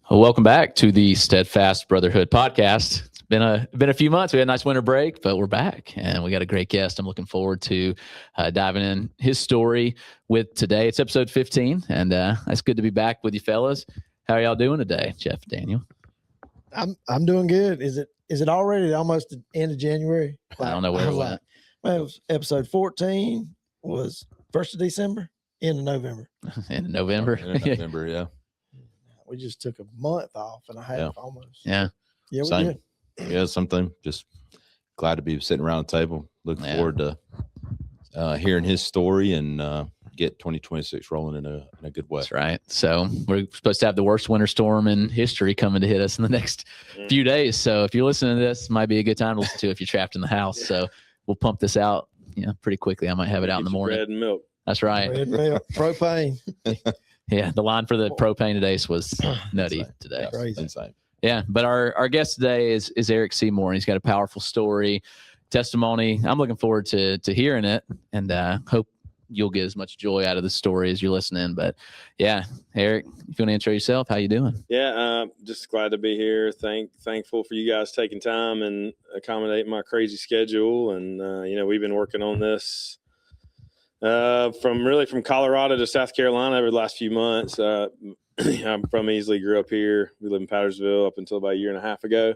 Well, welcome back to the Steadfast Brotherhood podcast. It's been a few months. We had a nice winter break, but we're back, and we got a great guest. I'm looking forward to diving in his story with today. It's episode 15, and it's good to be back with you fellas. How are y'all doing today, Jeff, Daniel? I'm doing good. Is it already almost the end of January? I don't know where it went. Well, it was episode 14 was 1st of December, end of November. End of November. End of November, yeah. We just took a month off and a half almost. Yeah. Yeah, we Same. did. Yeah, something. Just glad to be sitting around the table. Looking forward to hearing his story and get 2026 rolling in a good way. That's right. So we're supposed to have the worst winter storm in history coming to hit us in the next few days. So if you're listening to this, it might be a good time to listen to if you're trapped in the house. So we'll pump this out, pretty quickly. I might have it out in the morning. Bread and milk. That's right. Bread, milk, propane. Yeah, the line for the propane today was nutty today. Yeah, Crazy. insane. Yeah, but our guest today is Eric Seymore, and he's got a powerful story, testimony. I'm looking forward to hearing it, and hope you'll get as much joy out of the story as you're listening. But yeah, Eric, if you want to intro yourself, how you doing? Yeah, just glad to be here. Thankful for you guys taking time and accommodating my crazy schedule. And we've been working on this from Colorado to South Carolina over the last few months. I'm from Easley, grew up here. We live in Pattersville up until about a year and a half ago.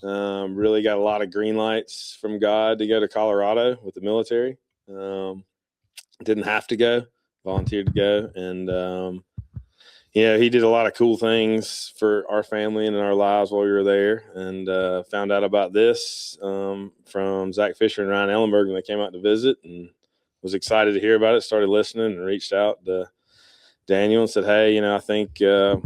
Really got a lot of green lights from God to go to Colorado with the military. Didn't have to go, volunteered to go. And, he did a lot of cool things for our family and in our lives while we were there. And found out about this from Zach Fisher and Ryan Ellenberg when they came out to visit, and was excited to hear about it. Started listening and reached out to Daniel and said, hey, I think I'm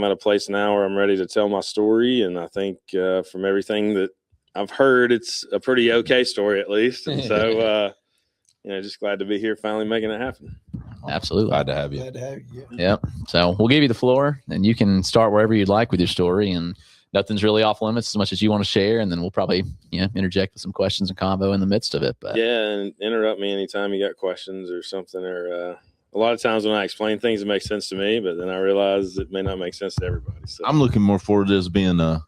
at a place now where I'm ready to tell my story. And I think from everything that I've heard, it's a pretty okay story at least. And so, just glad to be here finally making it happen. Absolutely. Glad to have you. Glad to have you. Yep. So we'll give you the floor, and you can start wherever you'd like with your story, and nothing's really off limits as much as you want to share. And then we'll probably, interject with some questions and combo in the midst of it. But yeah, and interrupt me anytime you got questions or something. Or a lot of times when I explain things, it makes sense to me, but then I realize it may not make sense to everybody. So I'm looking more forward to this being a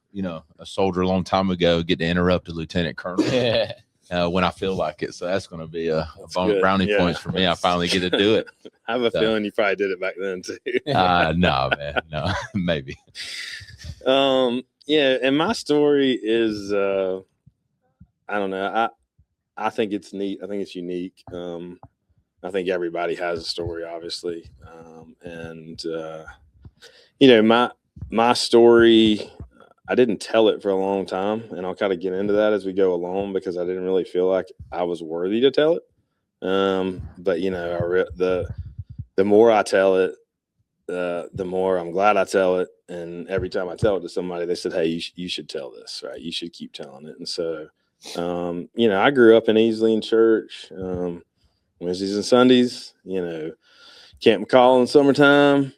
soldier a long time ago, get to interrupt a lieutenant colonel. When I feel like it. So that's going to be a brownie points for me. I finally get to do it. I have a feeling you probably did it back then too. No, man. No, maybe. And my story is, I don't know. I think it's neat. I think it's unique. I think everybody has a story, obviously. My story, I didn't tell it for a long time, and I'll kind of get into that as we go along because I didn't really feel like I was worthy to tell it. But the more I tell it, the more I'm glad I tell it. And every time I tell it to somebody, they said, hey, you should tell this, right? You should keep telling it. And so, I grew up in Easley in church, Wednesdays and Sundays, Camp McCall in summertime,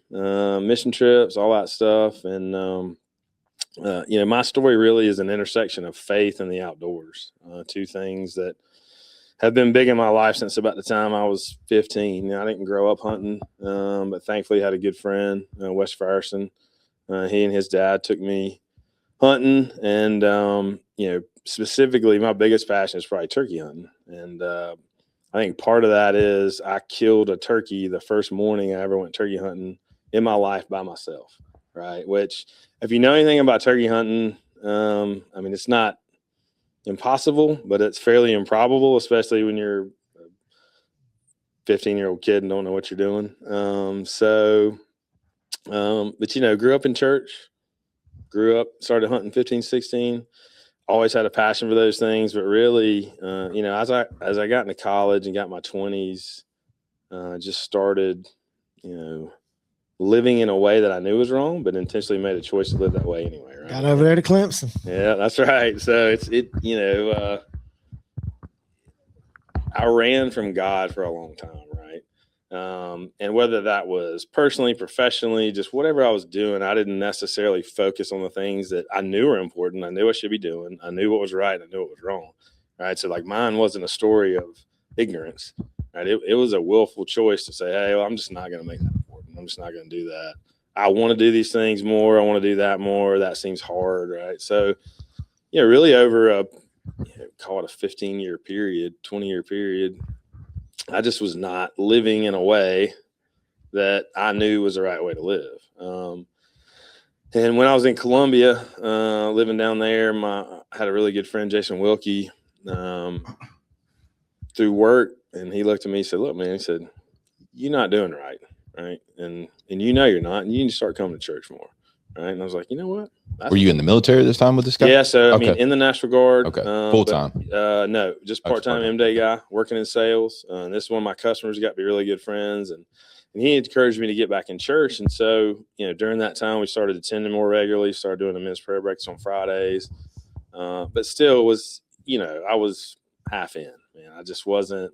mission trips, all that stuff. And, my story really is an intersection of faith and the outdoors, two things that have been big in my life since about the time I was 15. I didn't grow up hunting, but thankfully had a good friend, Wes Frierson. He and his dad took me hunting, and, specifically my biggest passion is probably turkey hunting. And I think part of that is I killed a turkey the first morning I ever went turkey hunting in my life by myself, right? Which, if you know anything about turkey hunting, it's not impossible, but it's fairly improbable, especially when you're a 15-year-old kid and don't know what you're doing. Grew up in church, started hunting 15, 16, always had a passion for those things. But really, as I got into college and got my 20s, just started, living in a way that I knew was wrong, but intentionally made a choice to live that way anyway. Right? Got over there to Clemson. Yeah, that's right. So I ran from God for a long time, right? And whether that was personally, professionally, just whatever I was doing, I didn't necessarily focus on the things that I knew were important. I knew I should be doing. I knew what was right. I knew what was wrong. Right. So mine wasn't a story of ignorance. Right. It was a willful choice to say, hey, well, I'm just not going to make that important. I'm just not going to do that. I want to do these things more. I want to do that more. That seems hard, right? So, really over call it a 15-year period, 20-year period, I just was not living in a way that I knew was the right way to live. And when I was in Columbia, living down there, I had a really good friend, Jason Wilkie, through work, and he looked at me and said, "Look, man," he said, "you're not doing right, right? And you're not, and you need to start coming to church more, right?" And I was like, "You know what?" Were you in the military this time with this guy? Yeah, so I mean, in the National Guard. Okay, full time. No, just part-time M-Day guy working in sales. And this is one of my customers. Got to be really good friends, and he encouraged me to get back in church. And so, during that time, we started attending more regularly. Started doing the men's prayer breaks on Fridays, but still was, I was half in. Man, I just wasn't.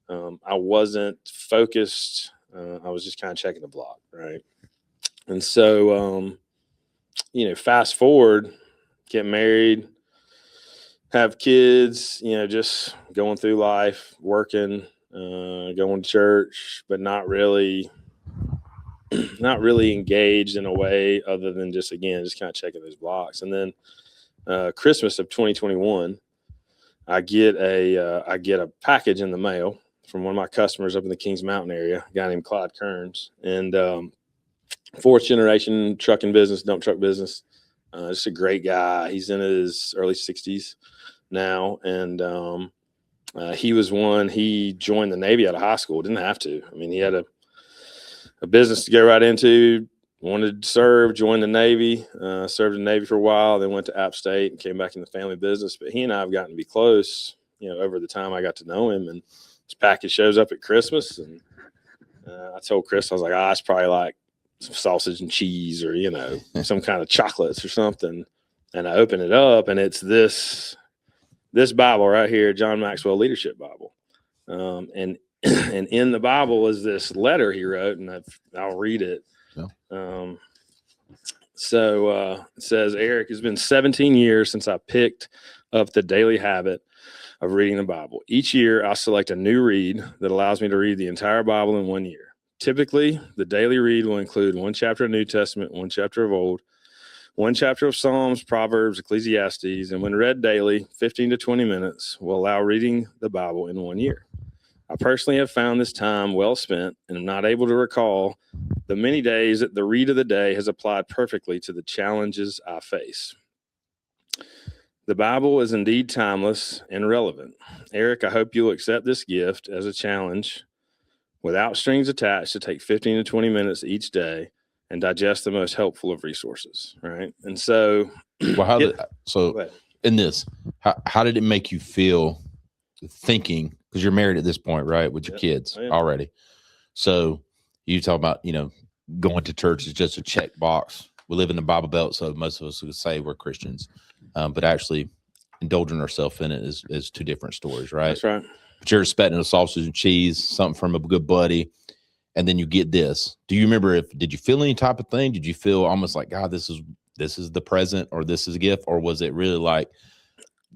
I wasn't focused. I was just kind of checking the block, right? And so, fast forward, get married, have kids, just going through life, working, going to church, but not really engaged in a way other than just kind of checking those blocks. And then Christmas of 2021, I get a package in the mail from one of my customers up in the Kings Mountain area, a guy named Clyde Kearns, and fourth generation trucking business, dump truck business. Just a great guy. He's in his early 60s now, and he joined the Navy out of high school. Didn't have to. I mean, he had a business to go right into. Wanted to serve, joined the Navy, served in the Navy for a while, then went to App State and came back in the family business. But he and I have gotten to be close, over the time I got to know him. And his package shows up at Christmas, and I told Chris, I was like, it's probably like some sausage and cheese or, some kind of chocolates or something. And I open it up, and it's this Bible right here, John Maxwell Leadership Bible. And in the Bible is this letter he wrote, and I'll read it. Yeah. So it says, "Eric, it's been 17 years since I picked up the daily habit of reading the Bible. Each year, I select a new read that allows me to read the entire Bible in 1 year. Typically, the daily read will include one chapter of New Testament, one chapter of Old, one chapter of Psalms, Proverbs, Ecclesiastes, and when read daily, 15 to 20 minutes will allow reading the Bible in 1 year. I personally have found this time well spent and am not able to recall the many days that the read of the day has applied perfectly to the challenges I face. The Bible is indeed timeless and relevant. Eric, I hope you'll accept this gift as a challenge without strings attached to take 15 to 20 minutes each day and digest the most helpful of resources." Right. And so, in this, how did it make you feel thinking, because you're married at this point, right? With your kids already. So you talk about, going to church is just a check box. We live in the Bible Belt, so most of us would say we're Christians, but actually indulging ourselves in it is two different stories, right? That's right. But you're expecting a sausage and cheese, something from a good buddy, and then you get this. Do you remember did you feel any type of thing? Did you feel almost like, God, this is the present, or this is a gift, or was it really like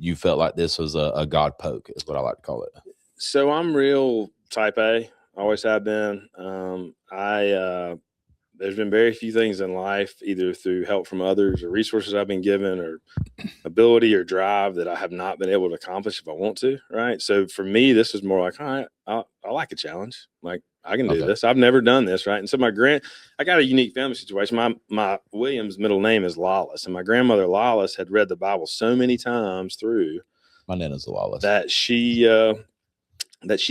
you felt like this was a God poke, is what I like to call it? So I'm real type A, always have been. There's been very few things in life, either through help from others or resources I've been given or ability or drive, that I have not been able to accomplish if I want to. Right. So for me, this was more like, all right, I like a challenge. Like, I can do this. I've never done this. Right. And so I got a unique family situation. My Williams' middle name is Lawless, and my grandmother Lawless had read the Bible so many times through. My nana's Lawless. That she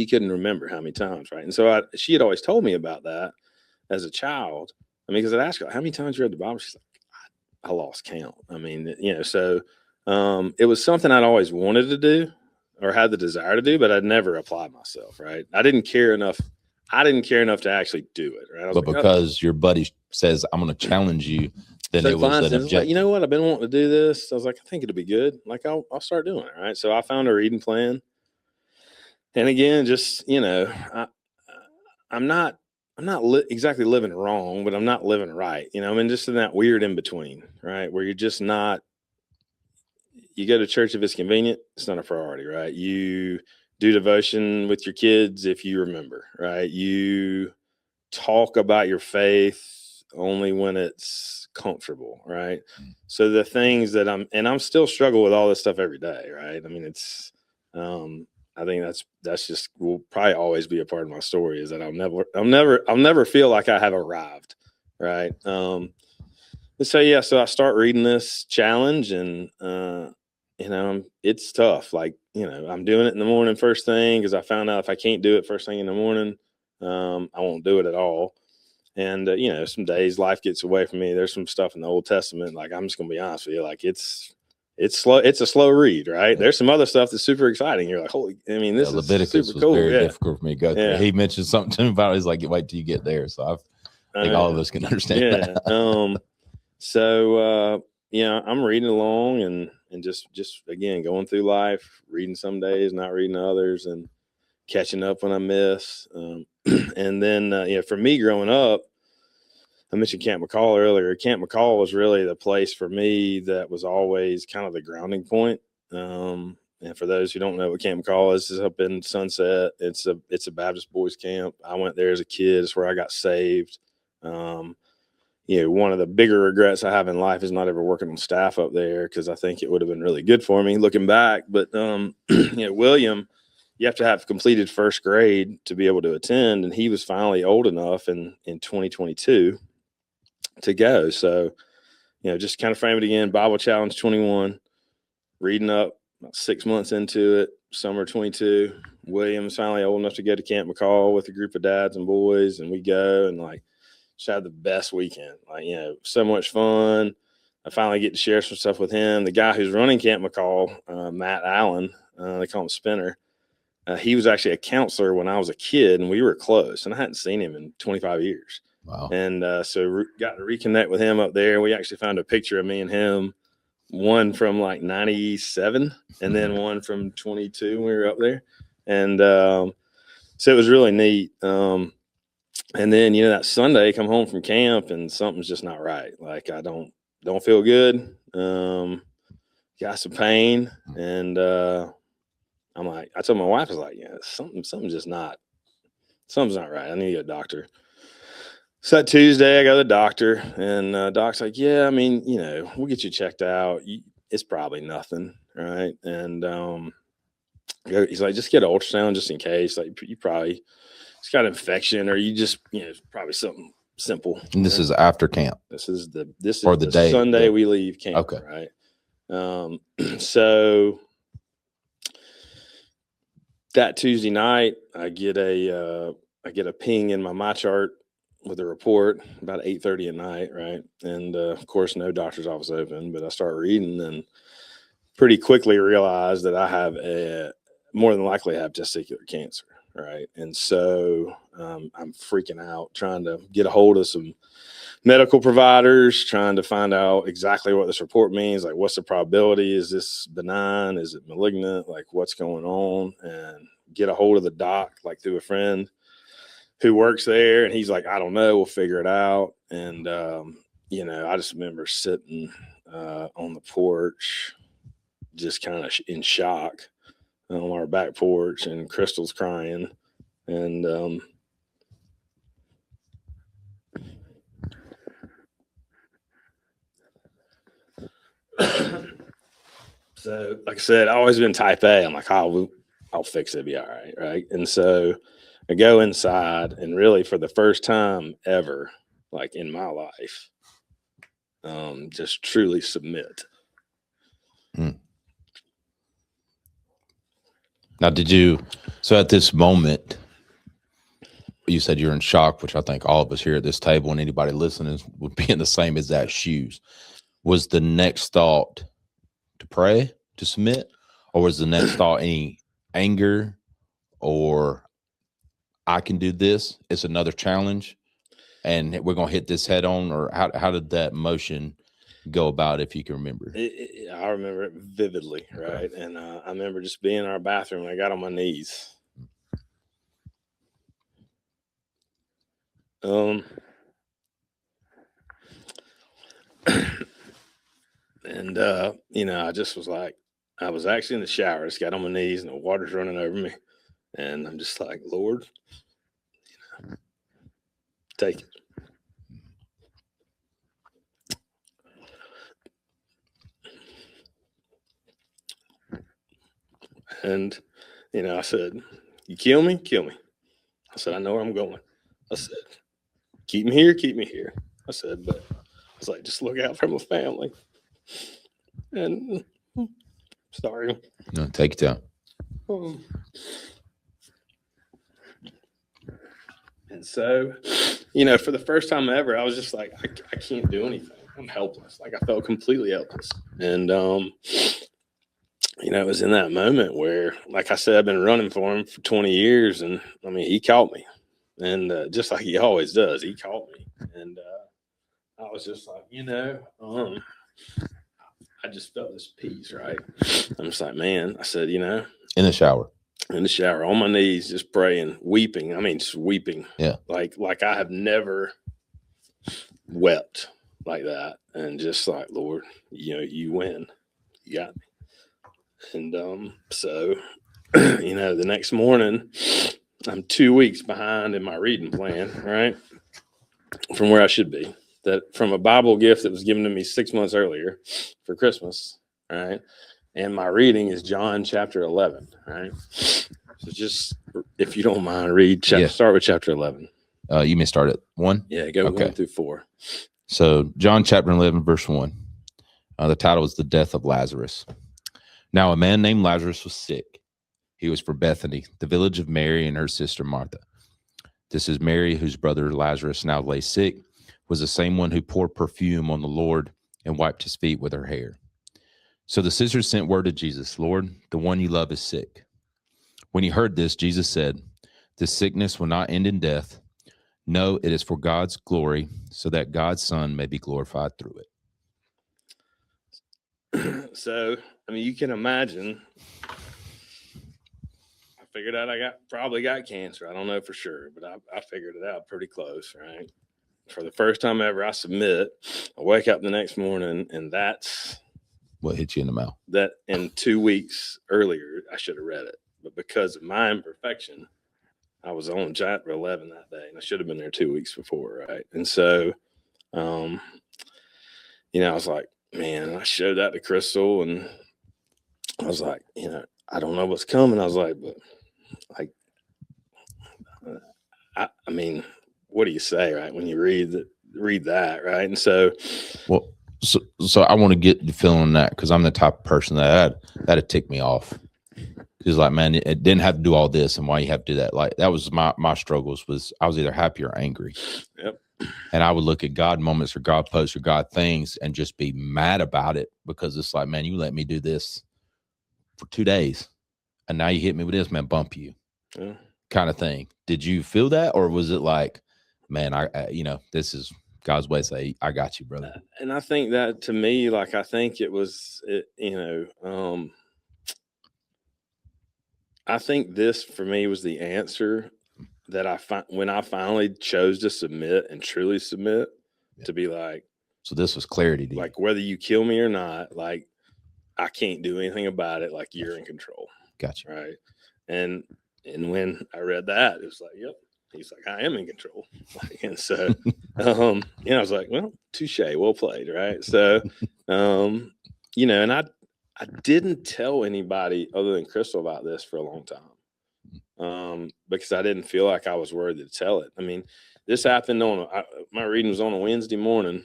couldn't remember how many times. Right. And so she had always told me about that as a child. I mean, because I'd ask her, how many times you read the Bible? She's like, I lost count. I mean, so it was something I'd always wanted to do or had the desire to do, but I'd never applied myself. Right. I didn't care enough to actually do it. Right. But because your buddy says, I'm going to challenge you, then it was an objective. Like, you know what? I've been wanting to do this. I was like, I think it'll be good. Like, I'll start doing it. Right. So I found a reading plan. And again, just, I'm not exactly living wrong, but I'm not living right. I mean, just in that weird in between, right? Where you're just not, you go to church if it's convenient, it's not a priority, right? You do devotion with your kids if you remember, right? You talk about your faith only when it's comfortable, right? So the things that I'm still struggle with all this stuff every day, right? I mean, it's I think that's just will probably always be a part of my story, is that I'll never feel like I have arrived, right? So I start reading this challenge, and it's tough. Like, I'm doing it in the morning first thing, because I found out if I can't do it first thing in the morning, I won't do it at all. And some days life gets away from me. There's some stuff in the Old Testament, like, I'm just gonna be honest with you, like, it's slow. It's a slow read, right? There's some other stuff that's super exciting. You're like, this Leviticus is super was cool. very difficult for me to go through. Yeah. He mentioned something to me about it. He's like, wait till you get there. So I think all of us can understand that. So I'm reading along and just again going through life, reading some days, not reading others, and catching up when I miss. And then for me growing up, I mentioned Camp McCall earlier. Camp McCall was really the place for me that was always kind of the grounding point. And for those who don't know what Camp McCall is up in Sunset. It's a Baptist boys camp. I went there as a kid. It's where I got saved. One of the bigger regrets I have in life is not ever working on staff up there, because I think it would have been really good for me looking back. But William, you have to have completed first grade to be able to attend, and he was finally old enough in 2022 to go. So, just kind of frame it again. Bible Challenge 21, reading up about 6 months into it, summer 22. William's finally old enough to go to Camp McCall with a group of dads and boys, and we go and just have the best weekend. So much fun. I finally get to share some stuff with him. The guy who's running Camp McCall, Matt Allen, they call him Spinner. He was actually a counselor when I was a kid, and we were close, and I hadn't seen him in 25 years. Wow. And so got to reconnect with him up there. We actually found a picture of me and him, one from 97 and then one from 22 when we were up there. And so it was really neat. And then, that Sunday, come home from camp and something's just not right. Like, I don't feel good. Got some pain. And I'm like, I told my wife, I was like, something's not right. I need to get a doctor. So that Tuesday, I go to the doctor, and doc's like, yeah, we'll get you checked out. It's probably nothing, right? And he's like, just get an ultrasound just in case. Like, you probably it's got infection, or you just probably something simple. And this is after camp. This is the day Sunday we leave camp. Okay. Right. So that Tuesday night, I get a ping in my chart with a report about 8:30 at night, right? And of course, no doctor's office open, but I start reading and pretty quickly realize that I have more than likely have testicular cancer, right? And so I'm freaking out, trying to get a hold of some medical providers, trying to find out exactly what this report means. Like, what's the probability? Is this benign? Is it malignant? Like, what's going on? And get a hold of the doc, like through a friend who works there. And he's like, I don't know, we'll figure it out. And, I just remember sitting on the porch, just kind of in shock on our back porch, and Crystal's crying. And, so, like I said, I've always been type A. I'm like, I'll fix it, be all right, right? And so I go inside, and really for the first time ever, like in my life, just truly submit. Now, so at this moment, you said you're in shock, which I think all of us here at this table and anybody listening would be in the same exact shoes. Was the next thought to pray, to submit, or was the next thought any anger, or I can do this, it's another challenge and we're going to hit this head on? Or how did that motion go about, if you can remember? I remember it vividly, right? Okay. And I remember just being in our bathroom, and I got on my knees. And I just was like, I was actually in the shower, just got on my knees, and the water's running over me, and I'm just like, Lord, take it. And, I said, you kill me, kill me. I said, I know where I'm going. I said, keep me here, keep me here. I said, but I was like, just look out for my family. And sorry. No, take your time. And so, for the first time ever, I was just like, I can't do anything. I'm helpless. Like I felt completely helpless. And, it was in that moment where, like I said, I've been running for him for 20 years. And I mean, he caught me. And just like he always does, he caught me. And I was just like, I just felt this peace, right? I'm just like, man, I said, in the shower, on my knees, just praying, weeping. I mean, just weeping. Yeah. Like I have never wept like that. And just like, Lord, you win. You got me. And so, the next morning, I'm 2 weeks behind in my reading plan, right? From where I should be. That from a Bible gift that was given to me 6 months earlier for Christmas, right? And my reading is John chapter 11, right? So just, if you don't mind, start with chapter 11. You may start at 1? Yeah, go 1 through 4. So John chapter 11, verse 1. The title is The Death of Lazarus. Now a man named Lazarus was sick. He was from Bethany, the village of Mary and her sister Martha. This is Mary, whose brother Lazarus now lay sick, was the same one who poured perfume on the Lord and wiped his feet with her hair. So the sisters sent word to Jesus, Lord, the one you love is sick. When he heard this, Jesus said, this sickness will not end in death. No, it is for God's glory, so that God's Son may be glorified through it. So, I mean, you can imagine, I figured out I probably got cancer. I don't know for sure, but I figured it out pretty close, right? For the first time ever, I submit. I wake up the next morning, and that's what hit you in the mouth. That in 2 weeks earlier, I should have read it. But because of my imperfection, I was on chapter 11 that day, and I should have been there 2 weeks before, right? And so, I was like, man, I showed that to Crystal, and I was like, I don't know what's coming. I was like, but like, I mean, what do you say, right? When you read that, right? And so, well, so I want to get the feeling on that because I'm the type of person that'd tick me off. Because like, man, it didn't have to do all this, and why you have to do that? Like that was my struggles. Was I was either happy or angry. Yep. And I would look at God moments or God posts or God things and just be mad about it because it's like, man, you let me do this for 2 days, and now you hit me with this, man, bump you, kind of thing. Did you feel that, or was it like, man, I this is God's way to say, I got you, brother? And I think that to me, like, I think it was, I think this for me was the answer that when I finally chose to submit and truly submit, to be like, so this was clarity to you. Like, whether you kill me or not, like, I can't do anything about it. Like, you're in control. Gotcha. Right. And when I read that, it was like, yep. He's like, I am in control. And so, I was like, well, touche, well played. Right. So, and I didn't tell anybody other than Crystal about this for a long time. Because I didn't feel like I was worthy to tell it. I mean, this happened my reading was on a Wednesday morning.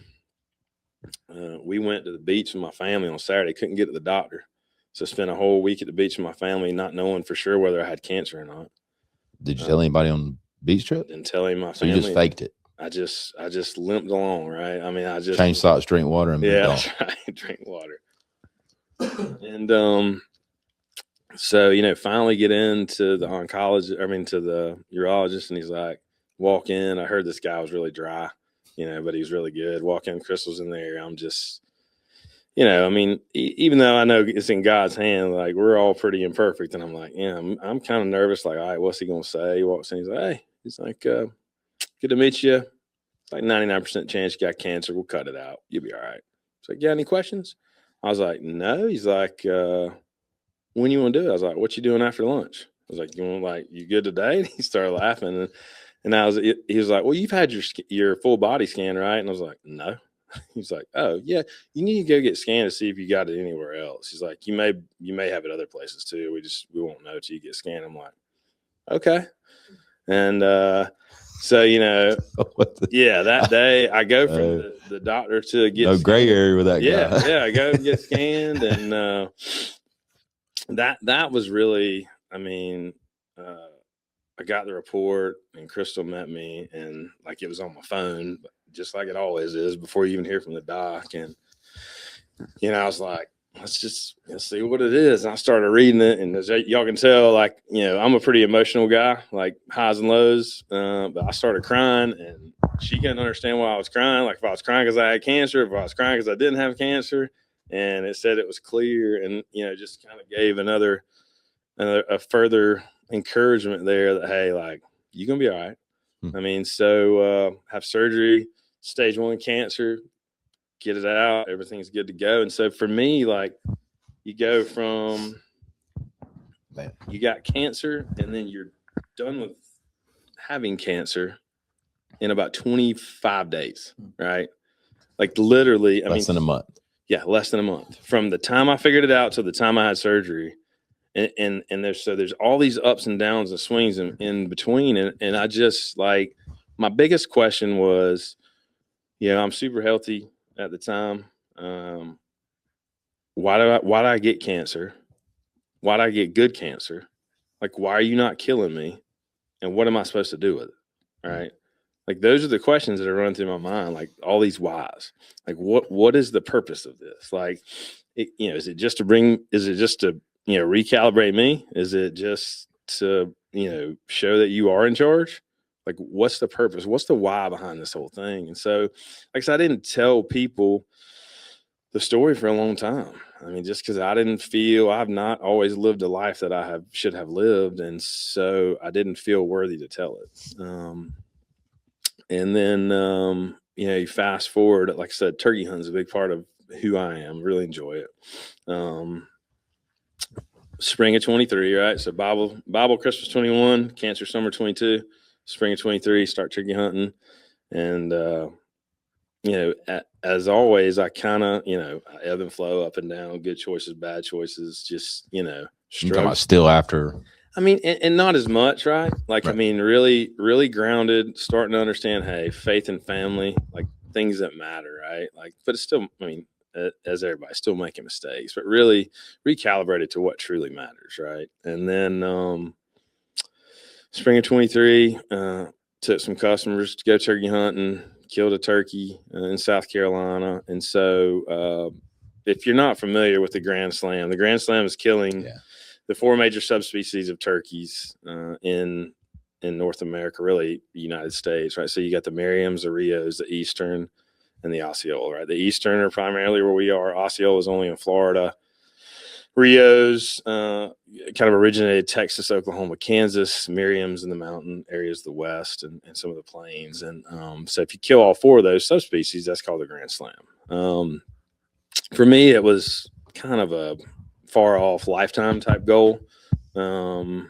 We went to the beach with my family on Saturday, couldn't get to the doctor. So I spent a whole week at the beach with my family, not knowing for sure whether I had cancer or not. Did you tell anybody on the beach trip? Didn't tell him, my family. So you just faked it. I just limped along, right? I mean, I just change thoughts, drink water, and that's right, drink water. And so finally get into the to the urologist, and he's like, walk in. I heard this guy was really dry, but he's really good. Walk in, Crystal's in there. I'm just, I mean, even though I know it's in God's hand, like, we're all pretty imperfect, and I'm like, I'm kind of nervous. Like, all right, what's he gonna say? He walks in, he's like, hey, he's like, good to meet you. It's like 99% chance you got cancer. We'll cut it out. You'll be all right. It's like, yeah, any questions? I was like, no. He's like, when you want to do it? I was like, what you doing after lunch? I was like, you good today? And he started laughing, and he was like, well, you've had your full body scan, right? And I was like, no. He's like, oh yeah, you need to go get scanned to see if you got it anywhere else. He's like, you may have it other places too. We won't know till you get scanned. I'm like, okay. And so that day I go from the doctor to get no gray area with that guy. Yeah, I go and get scanned, and that was really, I mean, I got the report, and Crystal met me, and like it was on my phone, just like it always is before you even hear from the doc. And I was like, let's see what it is. And I started reading it, and as y'all can tell, like, I'm a pretty emotional guy, like highs and lows. But I started crying, and she couldn't understand why I was crying. Like if I was crying because I had cancer, if I was crying because I didn't have cancer. And it said it was clear, and just kind of gave a further encouragement there that, hey, like, you're gonna be all right. I mean, so have surgery, stage 1 cancer, get it out, everything's good to go. And so for me, like, you go from you got cancer, and then you're done with having cancer in about 25 days, right? Like literally, less than a month. Yeah, less than a month from the time I figured it out to the time I had surgery. And there's all these ups and downs and swings in between. And I just, like, my biggest question was, I'm super healthy at the time. Why did I get cancer? Why did I get good cancer? Like, why are you not killing me? And what am I supposed to do with it? All right. Like, those are the questions that are running through my mind, like all these whys. Like, what is the purpose of this? Like, is it just to recalibrate me? Is it just to, show that you are in charge? Like, what's the purpose? What's the why behind this whole thing? And so, like I said, I didn't tell people the story for a long time. I mean, just because I've not always lived a life that I should have lived. And so I didn't feel worthy to tell it. And then, you fast forward, like I said, turkey hunting is a big part of who I am. Really enjoy it. Spring of 23, right? So Bible Christmas 21, cancer summer 22, spring of 23, start turkey hunting. And, as always, I kind of, I ebb and flow up and down, good choices, bad choices, just, You're talking about still after. I mean, and not as much, right? Like, right. I mean, really, really grounded, starting to understand, hey, faith and family, like things that matter, right? Like, but it's still, I mean, as everybody, still making mistakes, but really recalibrated to what truly matters, right? And then spring of 23, took some customers to go turkey hunting, killed a turkey in South Carolina. And so if you're not familiar with the Grand Slam is killing the 4 major subspecies of turkeys in North America, really the United States, right? So you got the Merriams, the Rios, the Eastern, and the Osceola, right? The Eastern are primarily where we are. Osceola is only in Florida. Rios kind of originated Texas, Oklahoma, Kansas. Merriam's in the mountain areas of the West and some of the plains. And so if you kill all 4 of those subspecies, that's called a Grand Slam. For me, it was kind of a far off lifetime type goal. And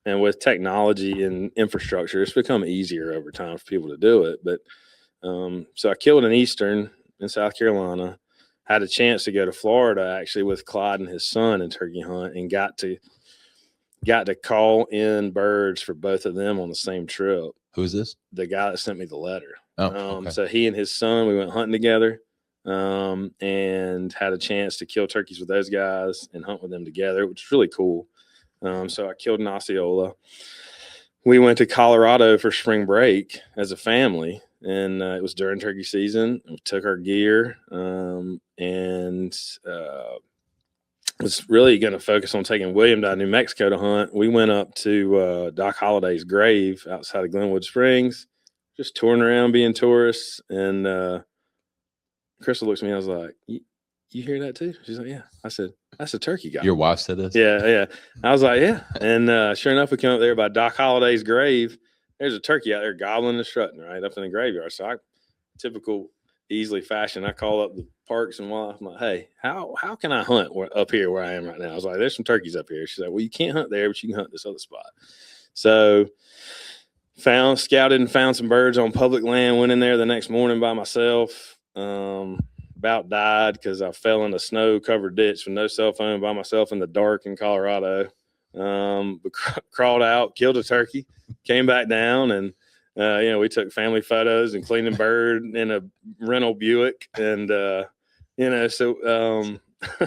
with technology and infrastructure, it's become easier over time for people to do it. But so I killed an Eastern in South Carolina, had a chance to go to Florida actually with Clyde and his son and turkey hunt, and got to call in birds for both of them on the same trip. Who is this? The guy that sent me the letter. Okay. So he and his son, we went hunting together. And had a chance to kill turkeys with those guys and hunt with them together, which is really cool. So I killed an Osceola. We went to Colorado for spring break as a family, and it was during turkey season. We took our gear and was really going to focus on taking William down to New Mexico to hunt. We went up to Doc Holliday's grave outside of Glenwood Springs, just touring around being tourists. And Crystal looks at me. I was like, you hear that too? She's like, yeah. I said, that's a turkey guy. Your wife said this? Yeah. I was like, yeah. And sure enough, we came up there by Doc Holliday's grave. There's a turkey out there gobbling and strutting right up in the graveyard. So typical easily fashion, I call up the Parks and Wildlife. I'm like, hey, how can I hunt up here where I am right now? I was like, there's some turkeys up here. She's like, well, you can't hunt there, but you can hunt this other spot. So scouted and found some birds on public land, went in there the next morning by myself, About died because I fell in a snow-covered ditch with no cell phone by myself in the dark in Colorado. But crawled out, killed a turkey, came back down, and we took family photos and cleaned a bird in a rental Buick, and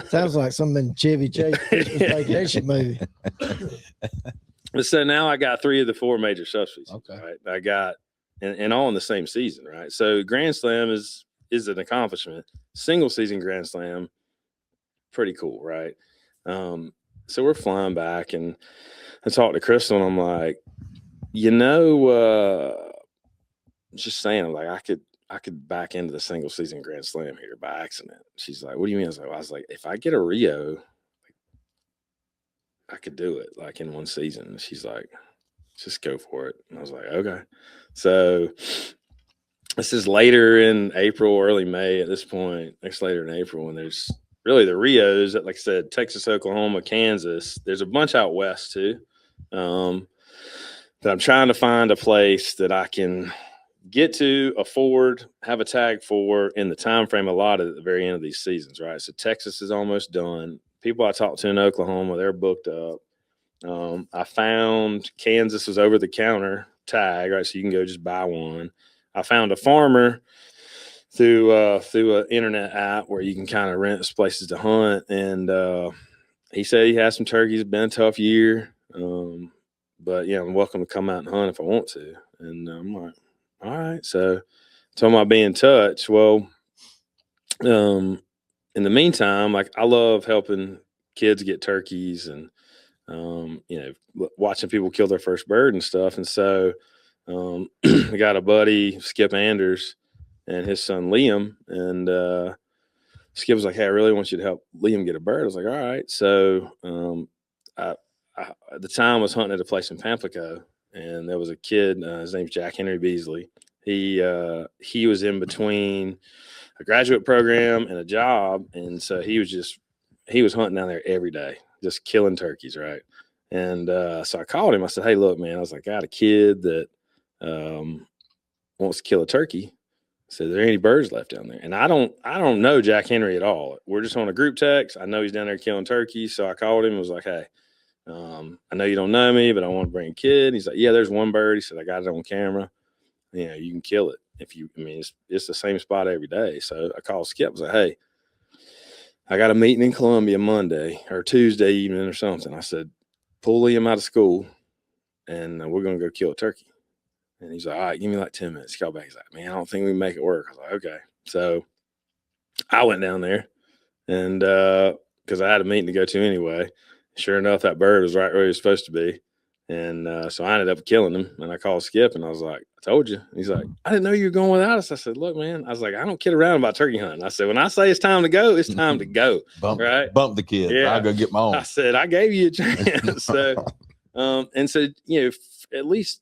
Sounds like some in Chevy Chase Christmas Vacation movie. So now I got 3 of the 4 major subspecies. Okay. Right? I got and all in the same season, right? So Grand Slam is an accomplishment. Single season Grand Slam, pretty cool, right? So we're flying back, and I talked to Crystal, and I'm like, just saying, like I could back into the single season Grand Slam here by accident. She's like, what do you mean? I was like, if I get a Rio, I could do it like in one season. And she's like, just go for it. And I was like, okay. So this is later in April, early May at this point. Next later in April, when there's really the Rios at, like I said, Texas, Oklahoma, Kansas. There's a bunch out west too. That I'm trying to find a place that I can get to, afford, have a tag for in the time frame allotted at the very end of these seasons, right? So Texas is almost done. People I talked to in Oklahoma, they're booked up. I found Kansas was over the counter tag, right? So you can go just buy one. I found a farmer through an internet app where you can kind of rent places to hunt, and he said he has some turkeys. It's been a tough year, but I'm welcome to come out and hunt if I want to. And I'm like, all right. So told him I'd be in touch. Well, in the meantime, like I love helping kids get turkeys and watching people kill their first bird and stuff. And so I got a buddy, Skip Anders, and his son Liam, and Skip was like, hey, I really want you to help Liam get a bird. I was like, all right. So I at the time was hunting at a place in Pamplico, and there was a kid, his name's Jack Henry Beasley. He was in between a graduate program and a job, and so he was hunting down there every day, just killing turkeys, right? And so I called him. I said, hey, look, man, I was like, I got a kid that wants to kill a turkey. I said, are there any birds left down there? And I don't know Jack Henry at all. We're just on a group text. I know he's down there killing turkeys. So I called him and was like, hey, I know you don't know me, but I want to bring a kid. He's like, yeah, there's one bird. He said, I got it on camera. You can kill it. It's the same spot every day. So I called Skip. I was like, hey, I got a meeting in Columbia Monday or Tuesday evening or something. I said, pull Liam out of school and we're going to go kill a turkey. And he's like, all right, give me like 10 minutes. He called back. He's like, man, I don't think we can make it work. I was like, okay. So I went down there and because I had a meeting to go to anyway. Sure enough, that bird was right where he was supposed to be. And so I ended up killing him. And I called Skip and I was like, I told you. And he's like, I didn't know you were going without us. I said, look, man, I was like, I don't kid around about turkey hunting. I said, when I say it's time to go, it's time to go. Bump the kid. Yeah. I'll go get my own. I said, I gave you a chance. So, and so, at least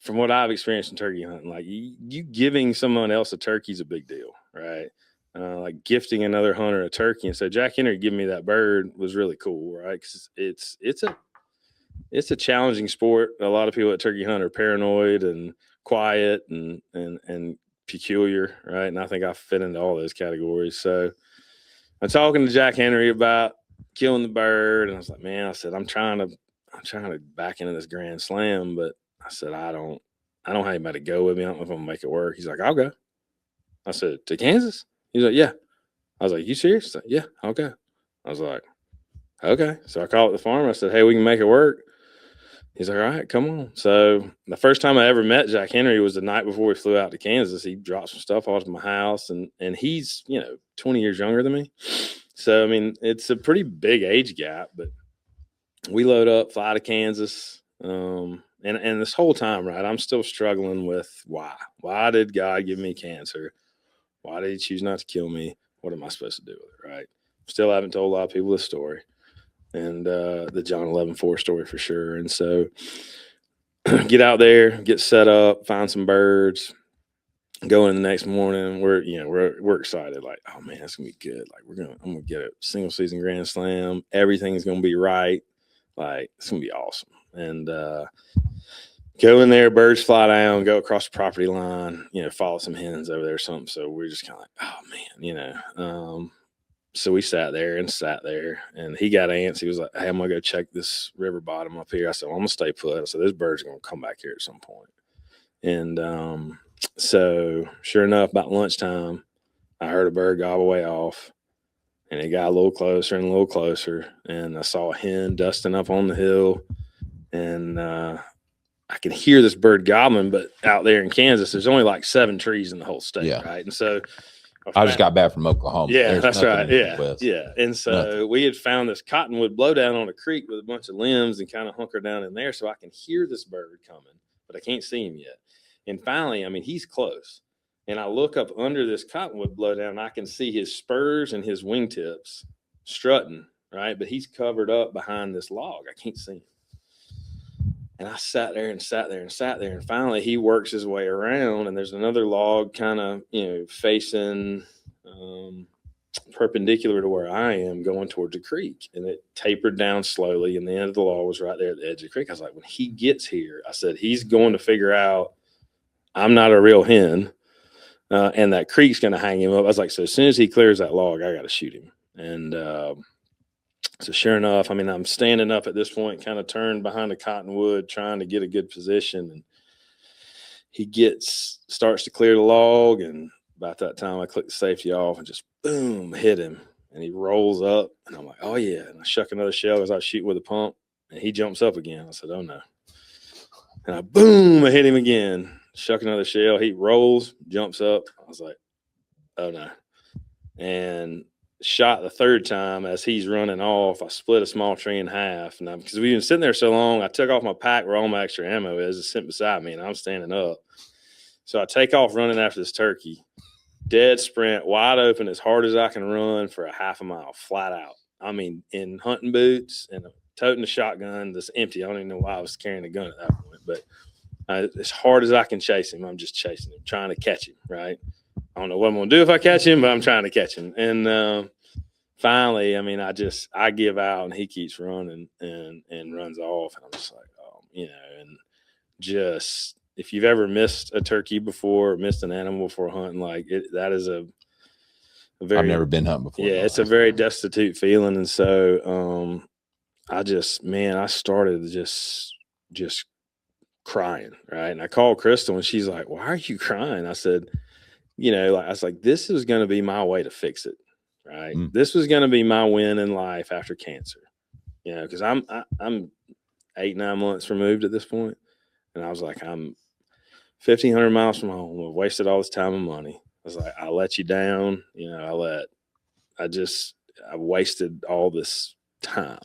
from what I've experienced in turkey hunting, like you giving someone else a turkey is a big deal, right? Like gifting another hunter a turkey. And so Jack Henry giving me that bird was really cool, right? Because it's a challenging sport. A lot of people at turkey hunt are paranoid and quiet and peculiar, right? And I think I fit into all those categories. So I'm talking to Jack Henry about killing the bird, and I was like, man, I said, I'm trying to back into this Grand Slam, but I said, I don't have anybody to go with me. I don't know if I'm gonna make it work. He's like, I'll go. I said, to Kansas? He's like, yeah. I was like, you serious? He's like, yeah, I'll go. I was like, okay. So I called the farmer. I said, hey, we can make it work. He's like, all right, come on. So the first time I ever met Jack Henry was the night before we flew out to Kansas. He dropped some stuff off to my house, and he's 20 years younger than me. So it's a pretty big age gap, but we load up, fly to Kansas, and this whole time, right, I'm still struggling with why. Why did God give me cancer? Why did he choose not to kill me? What am I supposed to do with it, right? Still haven't told a lot of people this story. And the John 11:4 story for sure. And so get out there, get set up, find some birds, go in the next morning. We're excited. Like, oh man, it's gonna be good. Like I'm gonna get a single season Grand Slam. Everything's gonna be right. Like it's gonna be awesome. And Go in there, birds fly down, go across the property line, follow some hens over there or something. So we're just kind of like, oh man, so we sat there, and he got antsy. He was like, hey, I'm going to go check this river bottom up here. I said, well, I'm going to stay put. I said, this bird's going to come back here at some point. And so sure enough, about lunchtime, I heard a bird gobble way off, and it got a little closer and a little closer. And I saw a hen dusting up on the hill, and I could hear this bird gobbling, but out there in Kansas, there's only like 7 trees in the whole state, right? And so I just got back from Oklahoma. Yeah, that's right. Yeah. And so we had found this cottonwood blowdown on a creek with a bunch of limbs and kind of hunkered down in there, so I can hear this bird coming, but I can't see him yet. And finally, I mean, he's close. And I look up under this cottonwood blowdown, and I can see his spurs and his wingtips strutting, right? But he's covered up behind this log. I can't see him. And I sat there, and finally he works his way around, and there's another log kind of, facing perpendicular to where I am, going towards the creek, and it tapered down slowly, and the end of the log was right there at the edge of the creek. I was like, when he gets here, I said, he's going to figure out I'm not a real hen, and that creek's going to hang him up. I was like, so as soon as he clears that log, I got to shoot him. And so sure enough, I mean, I'm standing up at this point, kind of turned behind the cottonwood, trying to get a good position. And he starts to clear the log. And about that time, I click the safety off and just boom, hit him. And he rolls up, and I'm like, oh yeah. And I shuck another shell as I shoot with a pump, and he jumps up again. I said, oh no. And I hit him again, shuck another shell. He rolls, jumps up. I was like, oh no. And shot the third time as he's running off. I split a small tree in half, and because we've been sitting there so long, I took off my pack where all my extra ammo is. It's sitting beside me, and I'm standing up. So I take off running after this turkey, dead sprint, wide open, as hard as I can run for a half a mile, flat out. I mean, in hunting boots and toting a shotgun that's empty. I don't even know why I was carrying a gun at that point, but as hard as I can chase him, I'm just chasing him, trying to catch him, right? I don't know what I'm going to do if I catch him, but I'm trying to catch him. And finally, I mean, I give out, and he keeps running and runs off. And I'm just like, oh, and just, if you've ever missed a turkey before, missed an animal before hunting, like that is a very, I've never been hunting before. Yeah, it's a very destitute feeling. And so I started just crying, right? And I called Crystal, and she's like, why are you crying? I said, I was like, this is going to be my way to fix it, right? This was going to be my win in life after cancer, because I'm 8-9 months removed at this point. And I was like, I'm 1,500 miles from home. I've wasted all this time and money. I was like, I let you down. I wasted all this time,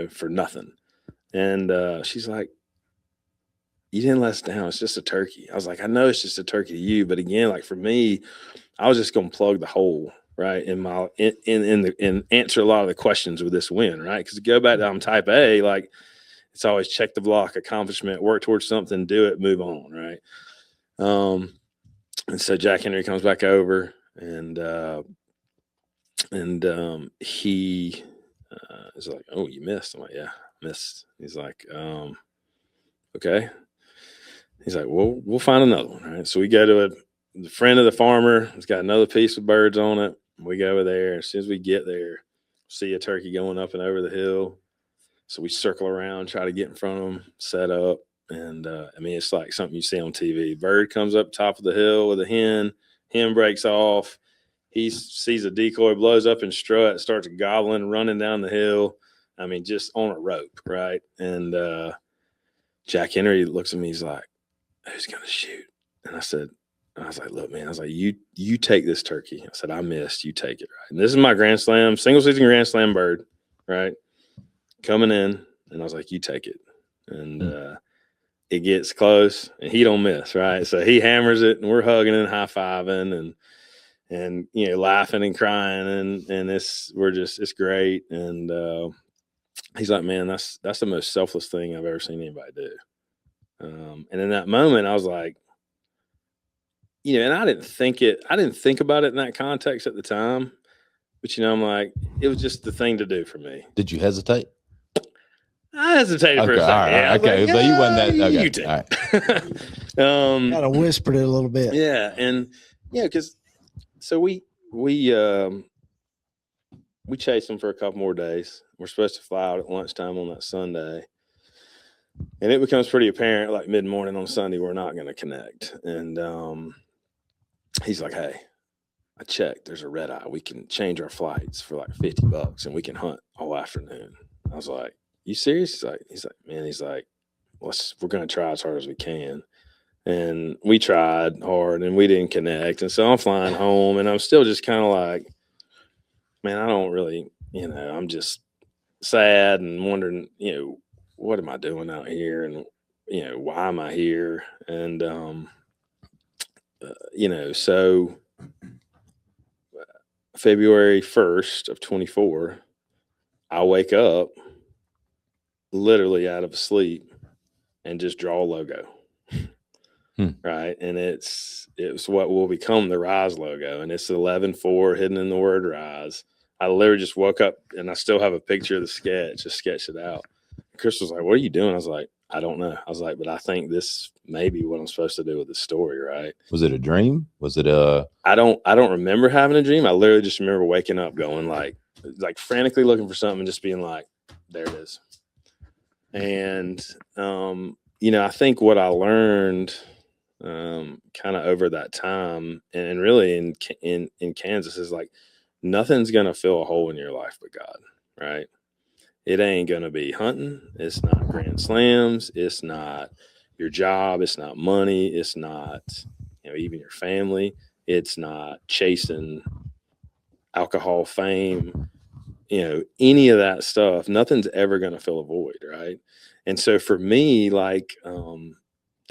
for nothing. And she's like, you didn't let us down. It's just a turkey. I was like, I know it's just a turkey to you, but again, like for me, I was just going to plug the hole, right, in answer a lot of the questions with this win, right? Because to go back to I'm type A, like it's always check the block, accomplishment, work towards something, do it, move on, right? And so Jack Henry comes back over, and he is like, oh, you missed. I'm like, yeah, missed. He's like, okay. He's like, well, we'll find another one, right? So we go to the friend of the farmer. It's got another piece of birds on it. We go over there. As soon as we get there, see a turkey going up and over the hill. So we circle around, try to get in front of them, set up. And, it's like something you see on TV. Bird comes up top of the hill with a hen. Hen breaks off. He sees a decoy, blows up and strut, starts gobbling, running down the hill. Just on a rope, right? And Jack Henry looks at me. He's like, who's going to shoot? And I was like, look, man, I was like, you take this turkey. I said, I missed, you take it. Right. And this is my Grand Slam, single season Grand Slam bird, right? Coming in. And I was like, you take it. And it gets close, and he don't miss, right? So he hammers it, and we're hugging and high-fiving and laughing and crying. And it's great. And he's like, man, that's the most selfless thing I've ever seen anybody do. And in that moment, I was like, and I didn't think about it in that context at the time, but I'm like, it was just the thing to do for me. Did you hesitate? I hesitated for a Okay, second. all right, Yeah, I was okay, like, but you wasn't that- okay, You take all it. Kind of whispered it a little bit. Yeah, and because so we chased them for a couple more days. We're supposed to fly out at lunchtime on that Sunday, and it becomes pretty apparent, like mid morning on Sunday, we're not going to connect. And he's like, "Hey, I checked. There's a red eye. We can change our flights for like $50, and we can hunt all afternoon." I was like, "You serious?" He's like, "Man," he's like, we're going to try as hard as we can. And we tried hard and we didn't connect. And so I'm flying home and I'm still just kind of like, man, I don't really, I'm just sad and wondering, what am I doing out here? And, why am I here? And, so February 1st of 24, I wake up literally out of sleep and just draw a logo. Right. And it's what will become the Rise logo. And it's 11-4 hidden in the word Rise. I literally just woke up and I still have a picture of the sketch, just sketched it out. Chris was like, "What are you doing?" I was like, "I don't know." I was like, "But I think this may be what I'm supposed to do with this story." Right. Was it a dream? Was it I don't remember having a dream. I literally just remember waking up going like frantically looking for something and just being like, there it is. And, I think what I learned kind of over that time and really in Kansas is like nothing's gonna fill a hole in your life but God, right? It ain't gonna be hunting, it's not grand slams, it's not your job, it's not money, it's not even your family, it's not chasing alcohol, fame, any of that stuff. Nothing's ever gonna fill a void, right? And so for me, like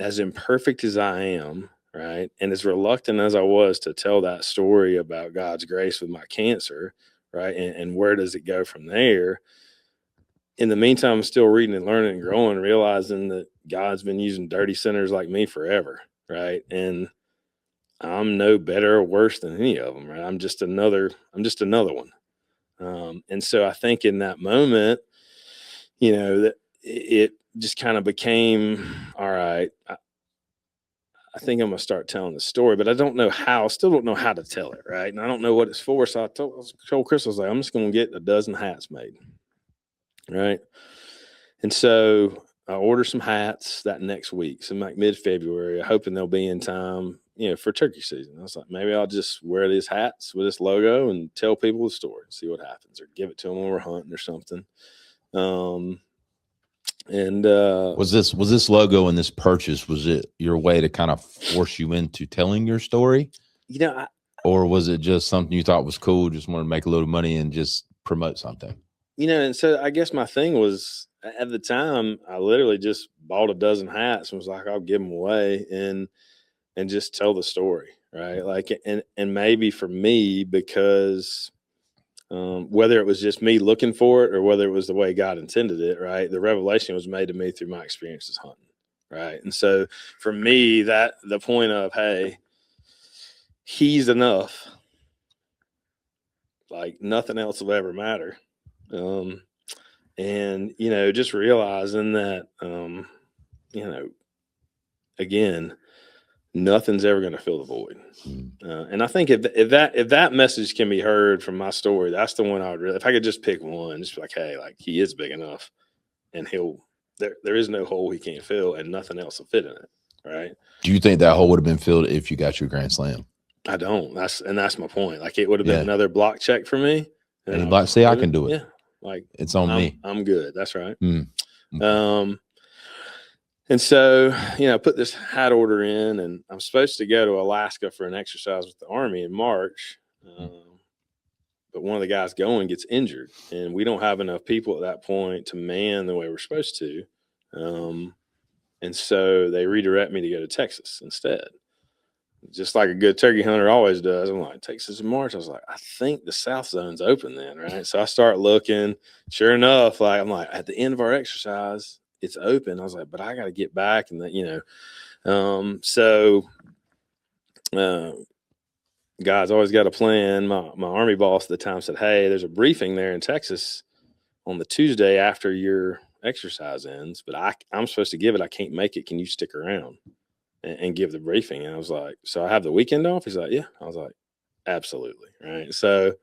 as imperfect as I am, right, and as reluctant as I was to tell that story about God's grace with my cancer, right, and where does it go from there? In the meantime, I'm still reading and learning and growing, realizing that God's been using dirty sinners like me forever, right? And I'm no better or worse than any of them, right? I'm just another one. And so I think in that moment, that it just kind of became, all right, I think I'm going to start telling the story, but I don't know how. I still don't know how to tell it, right? And I don't know what it's for. So I told Chris, I was like, I'm just going to get a dozen hats made, right? And so I ordered some hats that next week, so like mid-February, hoping they'll be in time, for turkey season. I was like, maybe I'll just wear these hats with this logo and tell people the story and see what happens, or give it to them when we're hunting or something. And was this logo and this purchase, was it your way to kind of force you into telling your story? Or was it just something you thought was cool, just wanted to make a little money and just promote something? And so I guess my thing was at the time, I literally just bought a dozen hats and was like, I'll give them away and just tell the story, right? Like, and maybe for me, because whether it was just me looking for it or whether it was the way God intended it, right? The revelation was made to me through my experiences hunting, right? And so for me, that the point of, hey, he's enough, like nothing else will ever matter. And, just realizing that, again, nothing's ever going to fill the void. And I think if that message can be heard from my story, that's the one I would really, if I could just pick one, just be like, hey, like he is big enough and there is no hole he can't fill and nothing else will fit in it. Right. Do you think that hole would have been filled if you got your grand slam? I don't. That's my point. Like it would have been another block check for me. And block, see, I can do it. Yeah. Like it's on me. I'm good. That's right. Okay. And so, I put this hat order in and I'm supposed to go to Alaska for an exercise with the Army in March. But one of the guys going gets injured and we don't have enough people at that point to man the way we're supposed to. And so they redirect me to go to Texas instead. Just like a good turkey hunter always does. I'm like, Texas in March. I was like, I think the South Zone's open then, right? So I start looking. Sure enough, I'm like, at the end of our exercise, it's open. I was like, but I got to get back. And God's always got a plan. My Army boss at the time said, hey, there's a briefing there in Texas on the Tuesday after your exercise ends, but I'm supposed to give it. I can't make it. Can you stick around and give the briefing? And I was like, so I have the weekend off? He's like, yeah. I was like, absolutely. Right. So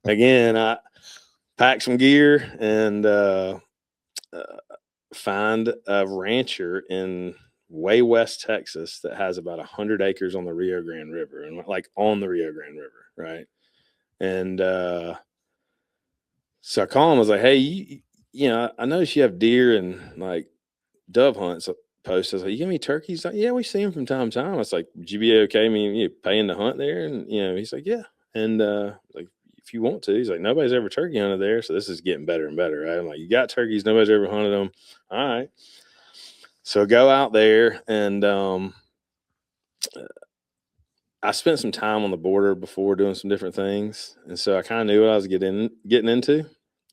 again, I packed some gear and find a rancher in way west Texas that has about 100 acres on the Rio Grande River, and like on the Rio Grande River, right? And so I call him. I was like, hey, you know, I noticed you have deer and like dove hunts posts. I was like, you got any turkeys? He's like, yeah, we see them from time to time. I was like, would you be okay? I mean, you paying to hunt there? And you know, he's like, yeah. And like, if you want to, he's like, nobody's ever turkey hunted there, so this is getting better and better, right? I'm like, you got turkeys, nobody's ever hunted them. All right. So go out there, and I spent some time on the border before doing some different things, and so I kind of knew what I was getting into.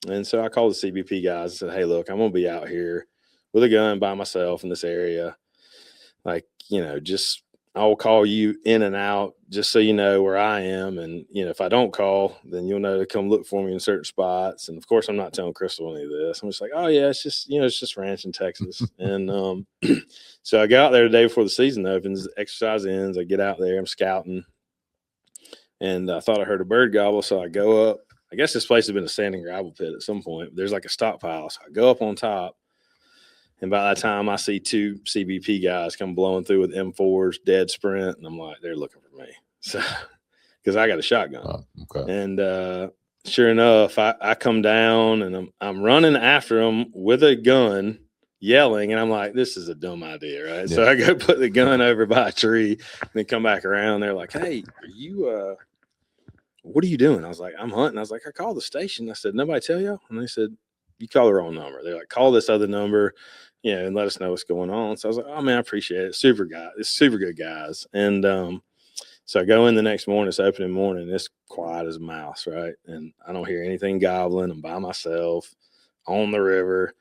And so I called the CBP guys and said, hey, look, I'm going to be out here with a gun by myself in this area. Like, you know, just I'll call you in and out just so you know where I am. And, you know, if I don't call, then you'll know to come look for me in certain spots. And of course, I'm not telling Crystal any of this. I'm just like, oh, yeah, it's just, you know, it's just ranch in Texas. And so I got out there the day before the season opens, exercise ends. I get out there, I'm scouting. And I thought I heard a bird gobble. So I go up. I guess this place has been a sand and gravel pit at some point. There's like a stockpile. So I go up on top. And by that time, I see two CBP guys come blowing through with M4s, dead sprint. And I'm like, they're looking for me. So, because I got a shotgun. Okay. And sure enough, I come down and I'm running after them with a gun, yelling. And I'm like, this is a dumb idea, right? Yeah. So I go put the gun over by a tree and then come back around. They're like, hey, are you, what are you doing? I was like, I'm hunting. I was like, I called the station. I said, nobody tell you? And they said, you call the wrong number. They're like, call this other number, you know, and let us know what's going on. So I was like, oh man, I appreciate it. Super guy. It's super good guys. And so I go in the next morning, it's opening morning, it's quiet as a mouse, right? And I don't hear anything gobbling. I'm by myself on the river.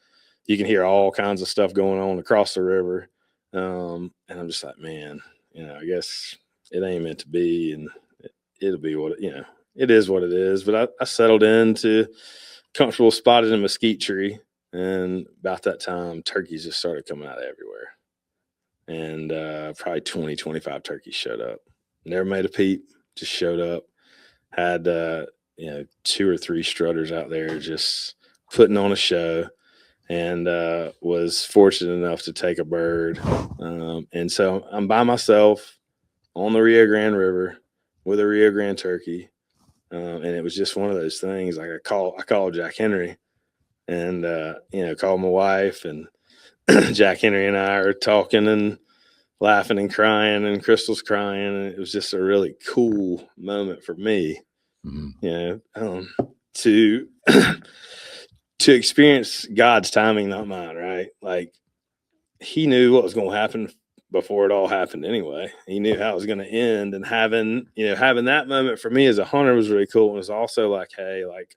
You can hear all kinds of stuff going on across the river. And I'm just like, man, you know, I guess it ain't meant to be, and it'll be what, you know, it is what it is. But I settled into comfortable spot in a mesquite tree, and about that time turkeys just started coming out of everywhere, and probably 20-25 turkeys showed up. Never made a peep, just showed up. Had you know, 2 or 3 strutters out there just putting on a show, and was fortunate enough to take a bird. And so I'm by myself on the Rio Grande River with a Rio Grande turkey. And it was just one of those things. Like I called Jack Henry, and you know, called my wife, and Jack Henry and I are talking and laughing and crying, and Crystal's crying, and it was just a really cool moment for me, you know, to experience God's timing, not mine, right? Like he knew what was going to happen before it all happened anyway. He knew how it was going to end, and having that moment for me as a hunter was really cool. And it was also like, hey, like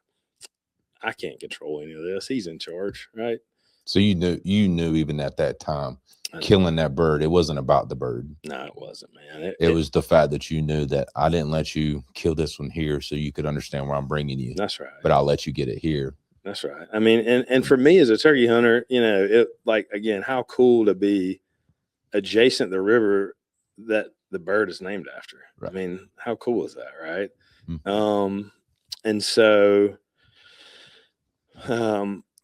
I can't control any of this. He's in charge, right? So you knew even at that time, killing that bird, it wasn't about the bird. No, it wasn't, man. It was the fact that you knew that I didn't let you kill this one here so you could understand where I'm bringing you. That's right. But I'll let you get it here. That's right. I mean, and for me as a turkey hunter, you know, it like, again, how cool to be adjacent the river that the bird is named after. Right. I mean, how cool is that, right? Mm-hmm. And so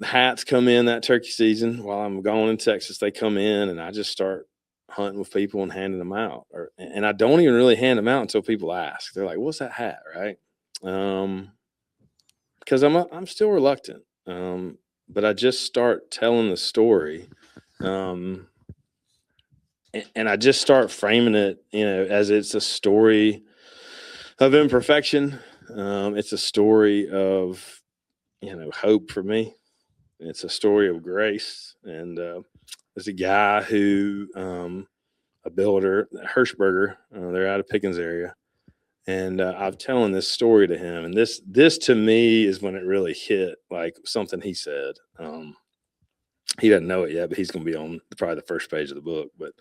hats come in that turkey season while I'm going in Texas. They come in, and I just start hunting with people and handing them out. And I don't even really hand them out until people ask. They're like, "What's that hat?" Right? Because I'm still reluctant, but I just start telling the story. And I just start framing it, you know, as it's a story of imperfection. It's a story of, you know, hope for me. It's a story of grace. And there's a guy who, a builder, Hirschberger, they're out of Pickens area. And I'm telling this story to him. And this to me is when it really hit, like something he said. He doesn't know it yet, but he's going to be on probably the first page of the book. But,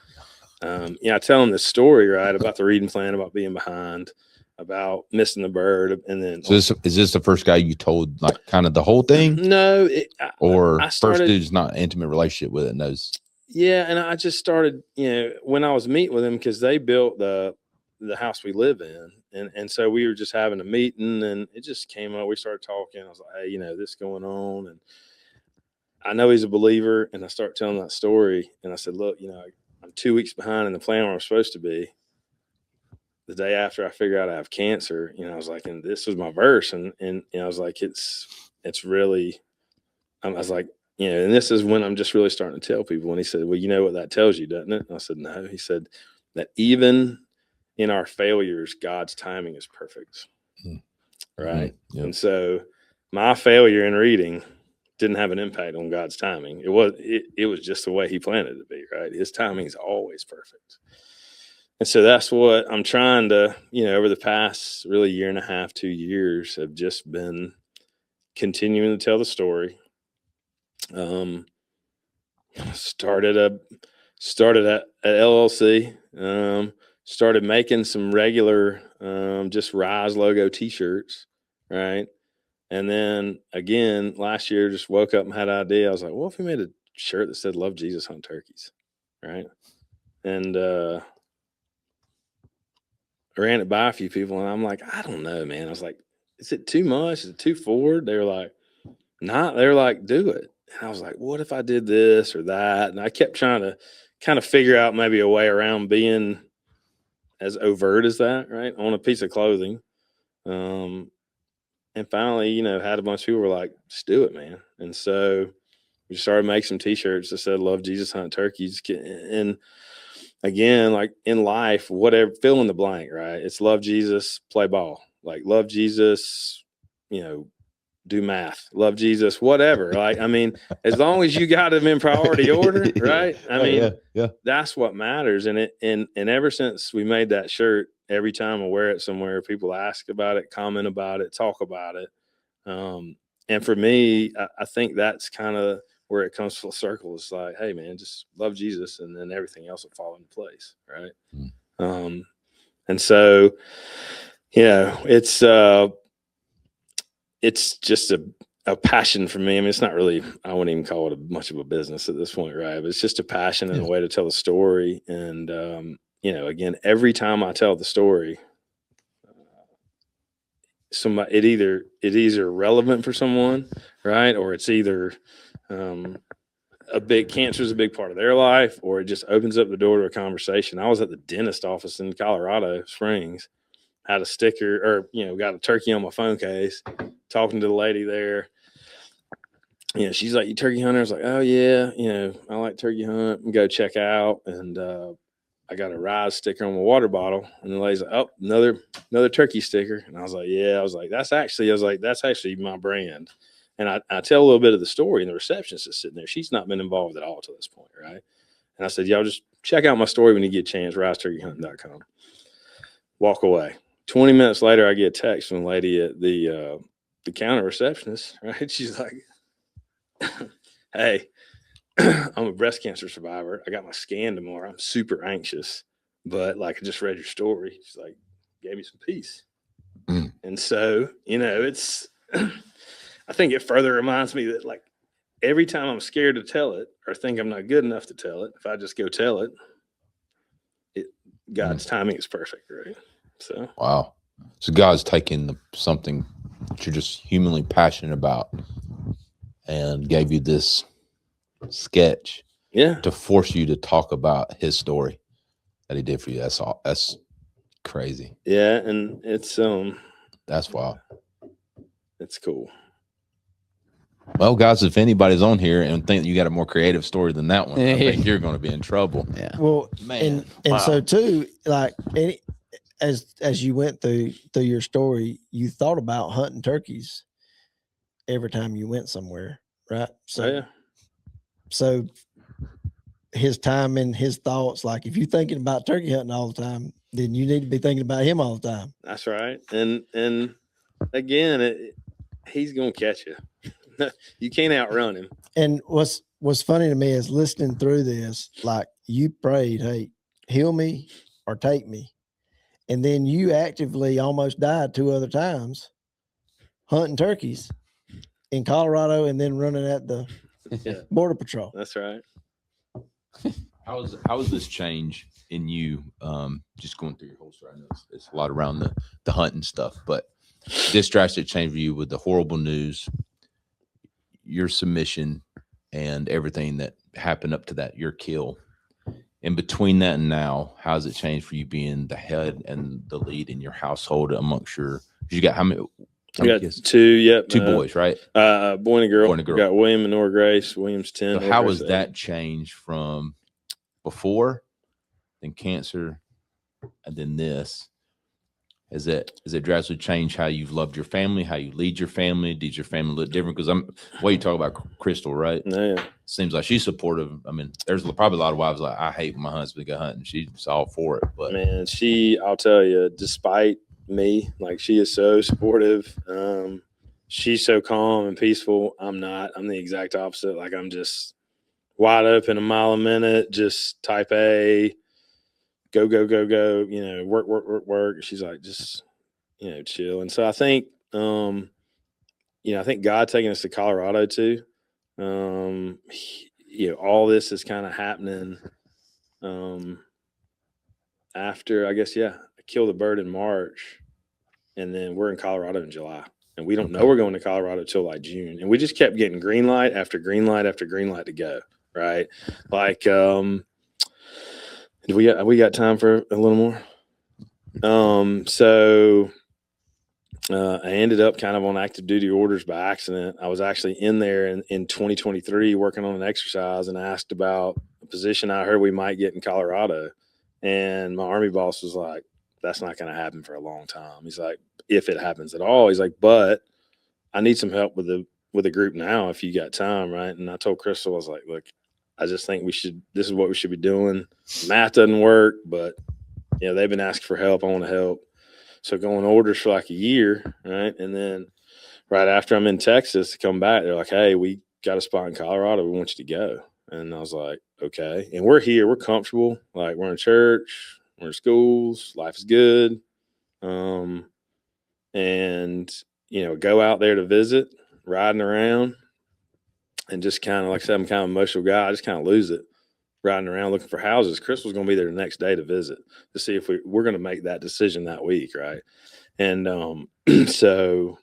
yeah, I tell him this story, right, about the reading plan, about being behind. about missing the bird. And then, So is this the first guy you told like kind of the whole thing? No, Or I started, first dude's not an intimate relationship with it knows? Yeah, and I just started, when I was meeting with them, because they built the house we live in, and so we were just having a meeting, and it just came up. We started talking. I was like, hey, this going on, and I know he's a believer, and I start telling that story, and I said, look, I'm 2 weeks behind in the plan where I'm supposed to be. The day after I figure out I have cancer, I was like, and this was my verse, and I was like, it's really, I was like, and this is when I'm just really starting to tell people. And he said, well, you know what that tells you, doesn't it? And I said, no. He said that even in our failures, God's timing is perfect. Mm-hmm. Right. Mm-hmm. Yep. And so my failure in reading didn't have an impact on God's timing. It was just the way he planned it to be, right? His timing is always perfect. And so that's what I'm trying to, over the past really year and a half, 2 years, have just been continuing to tell the story. Started at LLC, started making some regular, just Rise logo t-shirts. Right. And then again, last year, just woke up and had an idea. I was like, well, if we made a shirt that said "Love Jesus, Hunt Turkeys," right? And I ran it by a few people, and I'm like, I don't know, man. I was like, is it too much? Is it too forward? They were like, nah. They were like, do it. And I was like, what if I did this or that? And I kept trying to kind of figure out maybe a way around being as overt as that, right, on a piece of clothing. And finally, had a bunch of people were like, just do it, man. And so we started making some t-shirts that said "Love Jesus, Hunt Turkeys." And again, like in life, whatever, fill in the blank, right? It's love Jesus, play ball. Like love Jesus, do math, love Jesus, whatever. Like, I mean, as long as you got them in priority order, right? I mean, yeah. That's what matters. And ever since we made that shirt, every time I wear it somewhere, people ask about it, comment about it, talk about it. And for me, I think that's kind of where it comes full circle. It's like, hey man, just love Jesus, and then everything else will fall into place. Right. And so, it's just a passion for me. I mean, it's not really, I wouldn't even call it much of a business at this point, right? But it's just a passion and a way to tell the story. And, again, every time I tell the story, it either relevant for someone, right? Or it's either cancer is a big part of their life, or it just opens up the door to a conversation. I was at the dentist office in Colorado Springs, had a sticker or, got a turkey on my phone case, talking to the lady there. She's like, you turkey hunter? I was like, oh yeah, I like turkey hunt and go check out. And I got a Rise sticker on my water bottle, and the lady's like, oh, another turkey sticker. And I was like, yeah, that's actually my brand. And I tell a little bit of the story, and the receptionist is sitting there. She's not been involved at all to this point. Right. And I said, y'all just check out my story when you get a chance, riseturkeyhunting.com. Walk away. 20 minutes later, I get a text from a lady at the counter receptionist, right? She's like, hey, I'm a breast cancer survivor. I got my scan tomorrow. I'm super anxious, but like, I just read your story. She's like, gave me some peace. And so, it's, I think it further reminds me that like every time I'm scared to tell it or think I'm not good enough to tell it, if I just go tell it, God's timing is perfect, right? So wow. So God's taking something that you're just humanly passionate about and gave you this sketch, to force you to talk about His story that He did for you. That's crazy. Yeah, and it's that's wild. It's cool. Well, guys, if anybody's on here and think you got a more creative story than that one, I think you're going to be in trouble. Yeah. Well, man, and so too, like as you went through your story, you thought about hunting turkeys every time you went somewhere, right? So, so His time and His thoughts, like if you're thinking about turkey hunting all the time, then you need to be thinking about Him all the time. That's right. And again, He's going to catch you. You can't outrun Him. And what's funny to me is listening through this, like you prayed, hey, heal me or take me. And then you actively almost died 2 other times hunting turkeys in Colorado and then running at the Border Patrol. That's right. How was this change in you? Just going through your whole story. I know it's a lot around the hunting stuff, but this drastic change for you with the horrible news, your submission, and everything that happened up to that, your kill. In between that and now, how has it changed for you being the head and the lead in your household amongst you got how many? We got kids? 2, yep. 2 boys, right? Boy and a girl. Boy and a girl. We got William and Nora Grace. William's 10. So how was that change from before, then cancer, and then this? Has it drastically changed how you've loved your family, how you lead your family? Did your family look different? Because you talk about Crystal, right? Yeah. Seems like she's supportive. I mean, there's probably a lot of wives like, I hate when my husband go hunting. She's all for it. But man, I'll tell you, despite me, like, she is so supportive. She's so calm and peaceful. I'm not. I'm the exact opposite. Like, I'm just wide open, a mile a minute, just type A, go, work. She's like, just, chill. And so I think, I think God taking us to Colorado too. All this is kind of happening after, I guess, I killed a bird in March, and then we're in Colorado in July. And we don't know we're going to Colorado till like June. And we just kept getting green light after green light after green light to go. Right. Like, we got time for a little more. So I ended up kind of on active duty orders by accident. I was actually in there in 2023 working on an exercise and asked about a position I heard we might get in Colorado. And my Army boss was like, that's not going to happen for a long time. He's like, if it happens at all, he's like, but I need some help with the group now if you got time, right? And I told Crystal, I was like, look, I just think this is what we should be doing. Math doesn't work, but they've been asking for help. I want to help. So going orders for like a year, right? And then right after I'm in Texas to come back, they're like, hey, we got a spot in Colorado. We want you to go. And I was like, okay. And we're here. We're comfortable. Like, we're in church. We're in schools. Life is good. And, go out there to visit, riding around, and just kind of, like I said, I'm kind of an emotional guy. I just kind of lose it riding around looking for houses. Chris was going to be there the next day to visit to see if we're going to make that decision that week. Right. And so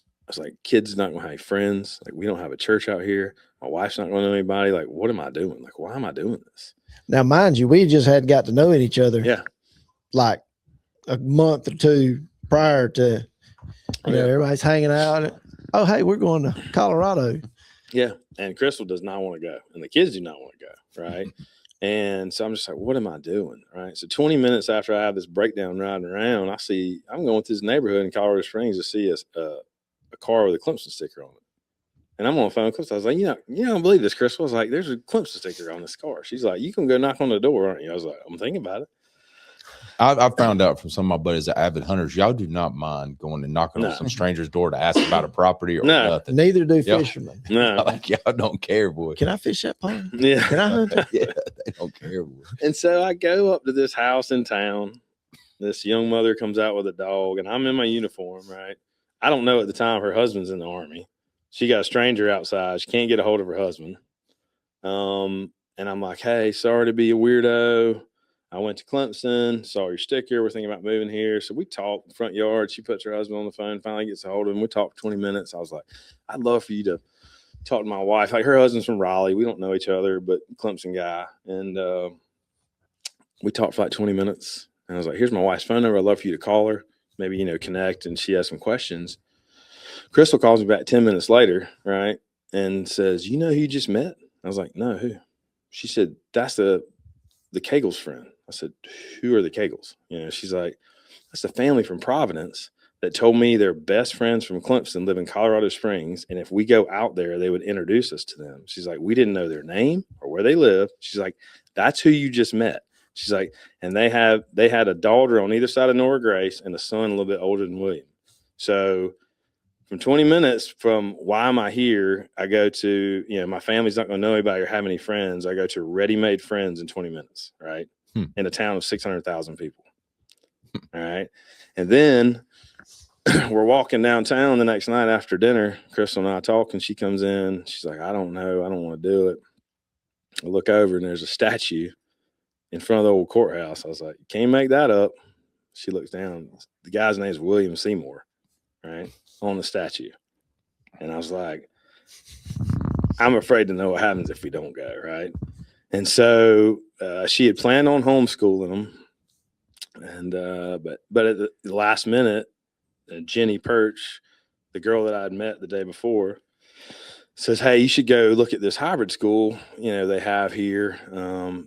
I was like, kids not going to have friends. Like, we don't have a church out here. My wife's not going to know anybody. Like, what am I doing? Like, why am I doing this? Now, mind you, we just had got to know each other. Yeah. Like a month or 2 prior to, everybody's hanging out. Oh, hey, we're going to Colorado. Yeah. And Crystal does not want to go. And the kids do not want to go. Right. And so I'm just like, what am I doing? Right. So 20 minutes after I have this breakdown riding around, I'm going to this neighborhood in Colorado Springs to see a car with a Clemson sticker on it. And I'm on the phone with Clemson. I was like, you don't believe this, Crystal. I was like, there's a Clemson sticker on this car. She's like, you can go knock on the door, aren't you? I was like, I'm thinking about it. I found out from some of my buddies that avid hunters, y'all do not mind going and knocking on some stranger's door to ask about a property or nothing. Neither do fishermen. No. Like, y'all don't care, boy. Can I fish that pond? Yeah. Can I hunt? Yeah, they don't care, boy. And so I go up to this house in town. This young mother comes out with a dog, and I'm in my uniform, right? I don't know at the time her husband's in the Army. She got a stranger outside. She can't get a hold of her husband. And I'm like, hey, sorry to be a weirdo. I went to Clemson, saw your sticker. We're thinking about moving here. So we talked in the front yard. She puts her husband on the phone, finally gets a hold of him. We talked 20 minutes. I was like, I'd love for you to talk to my wife. Like, her husband's from Raleigh. We don't know each other, but Clemson guy. And we talked for like 20 minutes. And I was like, here's my wife's phone number. I'd love for you to call her, maybe, connect. And she has some questions. Crystal calls me back 10 minutes later, right? And says, who you just met? I was like, no, who? She said, that's the Cagles friend. I said, who are the Cagles? She's like, that's a family from Providence that told me their best friends from Clemson live in Colorado Springs. And if we go out there, they would introduce us to them. She's like, we didn't know their name or where they live. She's like, that's who you just met. She's like, and they had a daughter on either side of Nora Grace and a son a little bit older than William. So from 20 minutes from why am I here, I go to, my family's not going to know anybody or have any friends. I go to ready-made friends in 20 minutes, right? In a town of 600,000 people. All right. And then we're walking downtown the next night after dinner. Crystal and I talk, and she comes in. She's like, I don't know. I don't want to do it. I look over, and there's a statue in front of the old courthouse. I was like, can't make that up. She looks down. The guy's name is William Seymore, right, on the statue. And I was like, I'm afraid to know what happens if we don't go, right? And so she had planned on homeschooling them. And but at the last minute, Jenny Perch, the girl that I had met the day before, says, hey, you should go look at this hybrid school, they have here.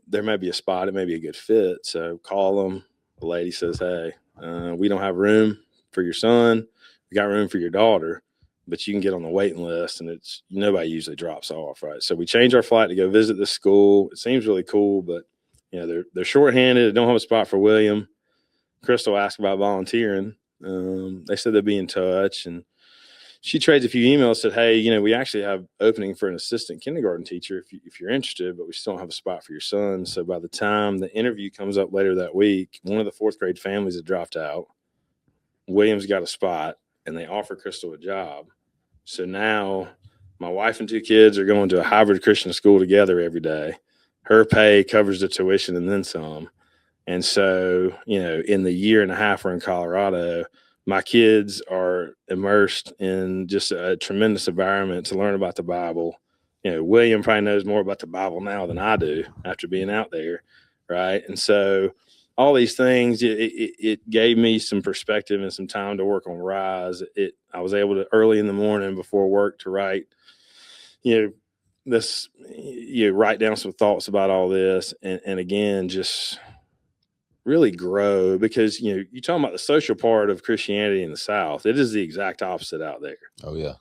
There may be a spot. It may be a good fit. So call them. The lady says, hey, we don't have room for your son. We got room for your daughter, but you can get on the waiting list, and it's nobody usually drops off, right? So we change our flight to go visit the school. It seems really cool, but they're shorthanded. They don't have a spot for William. Crystal asked about volunteering. They said they'd be in touch, and she trades a few emails, said, hey, we actually have opening for an assistant kindergarten teacher if you're interested, but we still don't have a spot for your son. So by the time the interview comes up later that week, one of the fourth grade families had dropped out. William's got a spot, and they offer Crystal a job. So now my wife and two kids are going to a hybrid Christian school together every day. Her pay covers the tuition and then some. And so, in the year and a half we're in Colorado, my kids are immersed in just a tremendous environment to learn about the Bible. William probably knows more about the Bible now than I do after being out there, right? And so all these things, it gave me some perspective and some time to work on Rise. I was able to, early in the morning before work, to write, write down some thoughts about all this, and again, just really grow, because you're talking about the social part of Christianity in the South. It is the exact opposite out there. Oh yeah.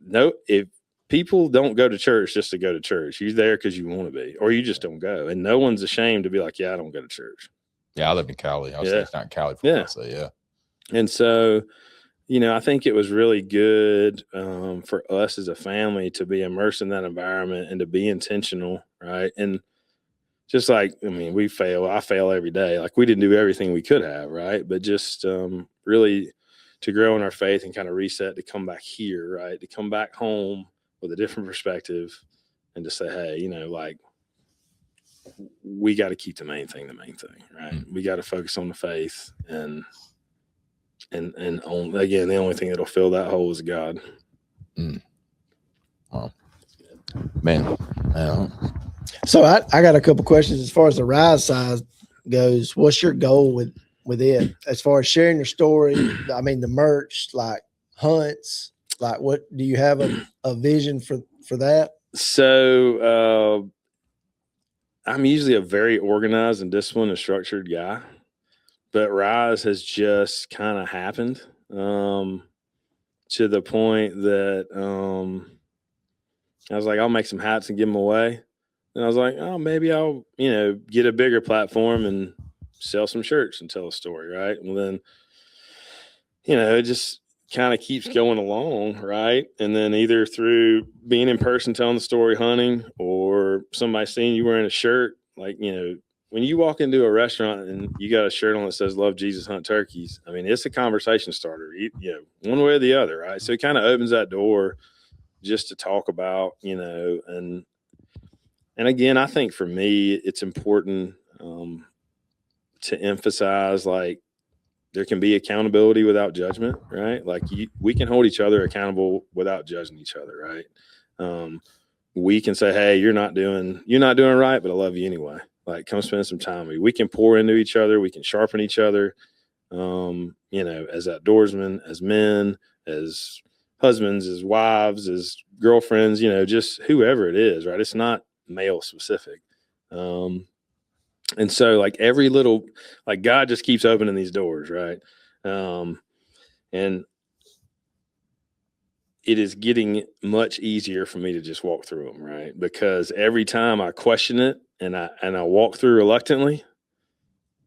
No, if people don't go to church just to go to church, you're there because you want to be, or you just don't go, and no one's ashamed to be like, yeah, I don't go to church. Yeah, I live in Cali. I was not in Cali for yeah. And so, I think it was really good for us as a family to be immersed in that environment and to be intentional, right? And just like, we fail. I fail every day. Like, we didn't do everything we could have, right? But just really to grow in our faith and kind of reset, to come back here, right? To come back home with a different perspective, and to say, hey, we got to keep the main thing, right? Mm-hmm. We got to focus on the faith, and on, again, the only thing that'll fill that hole is God. Mm. Wow. Man. So I got a couple questions as far as the Rise side goes. What's your goal with it as far as sharing your story? The merch, like hunts, like what do you have a vision for that? So I'm usually a very organized and disciplined and structured guy, but Rise has just kind of happened to the point that I was like, I'll make some hats and give them away. And I was like, oh, maybe I'll, get a bigger platform and sell some shirts and tell a story, right? Well, then, it just kind of keeps going along, right? And then either through being in person telling the story, hunting, or somebody seeing you wearing a shirt, like, when you walk into a restaurant and you got a shirt on that says "Love Jesus, Hunt Turkeys," it's a conversation starter, one way or the other, right? So it kind of opens that door just to talk about, and again, I think for me, it's important to emphasize, like, there can be accountability without judgment, right? Like, we can hold each other accountable without judging each other, right? We can say, hey, you're not doing right, but I love you anyway. Like, come spend some time with me. We can pour into each other. We can sharpen each other, as outdoorsmen, as men, as husbands, as wives, as girlfriends, just whoever it is, right? It's not male specific. And so, like, every little, like, God just keeps opening these doors, right? And it is getting much easier for me to just walk through them, right? Because every time I question it and I walk through reluctantly,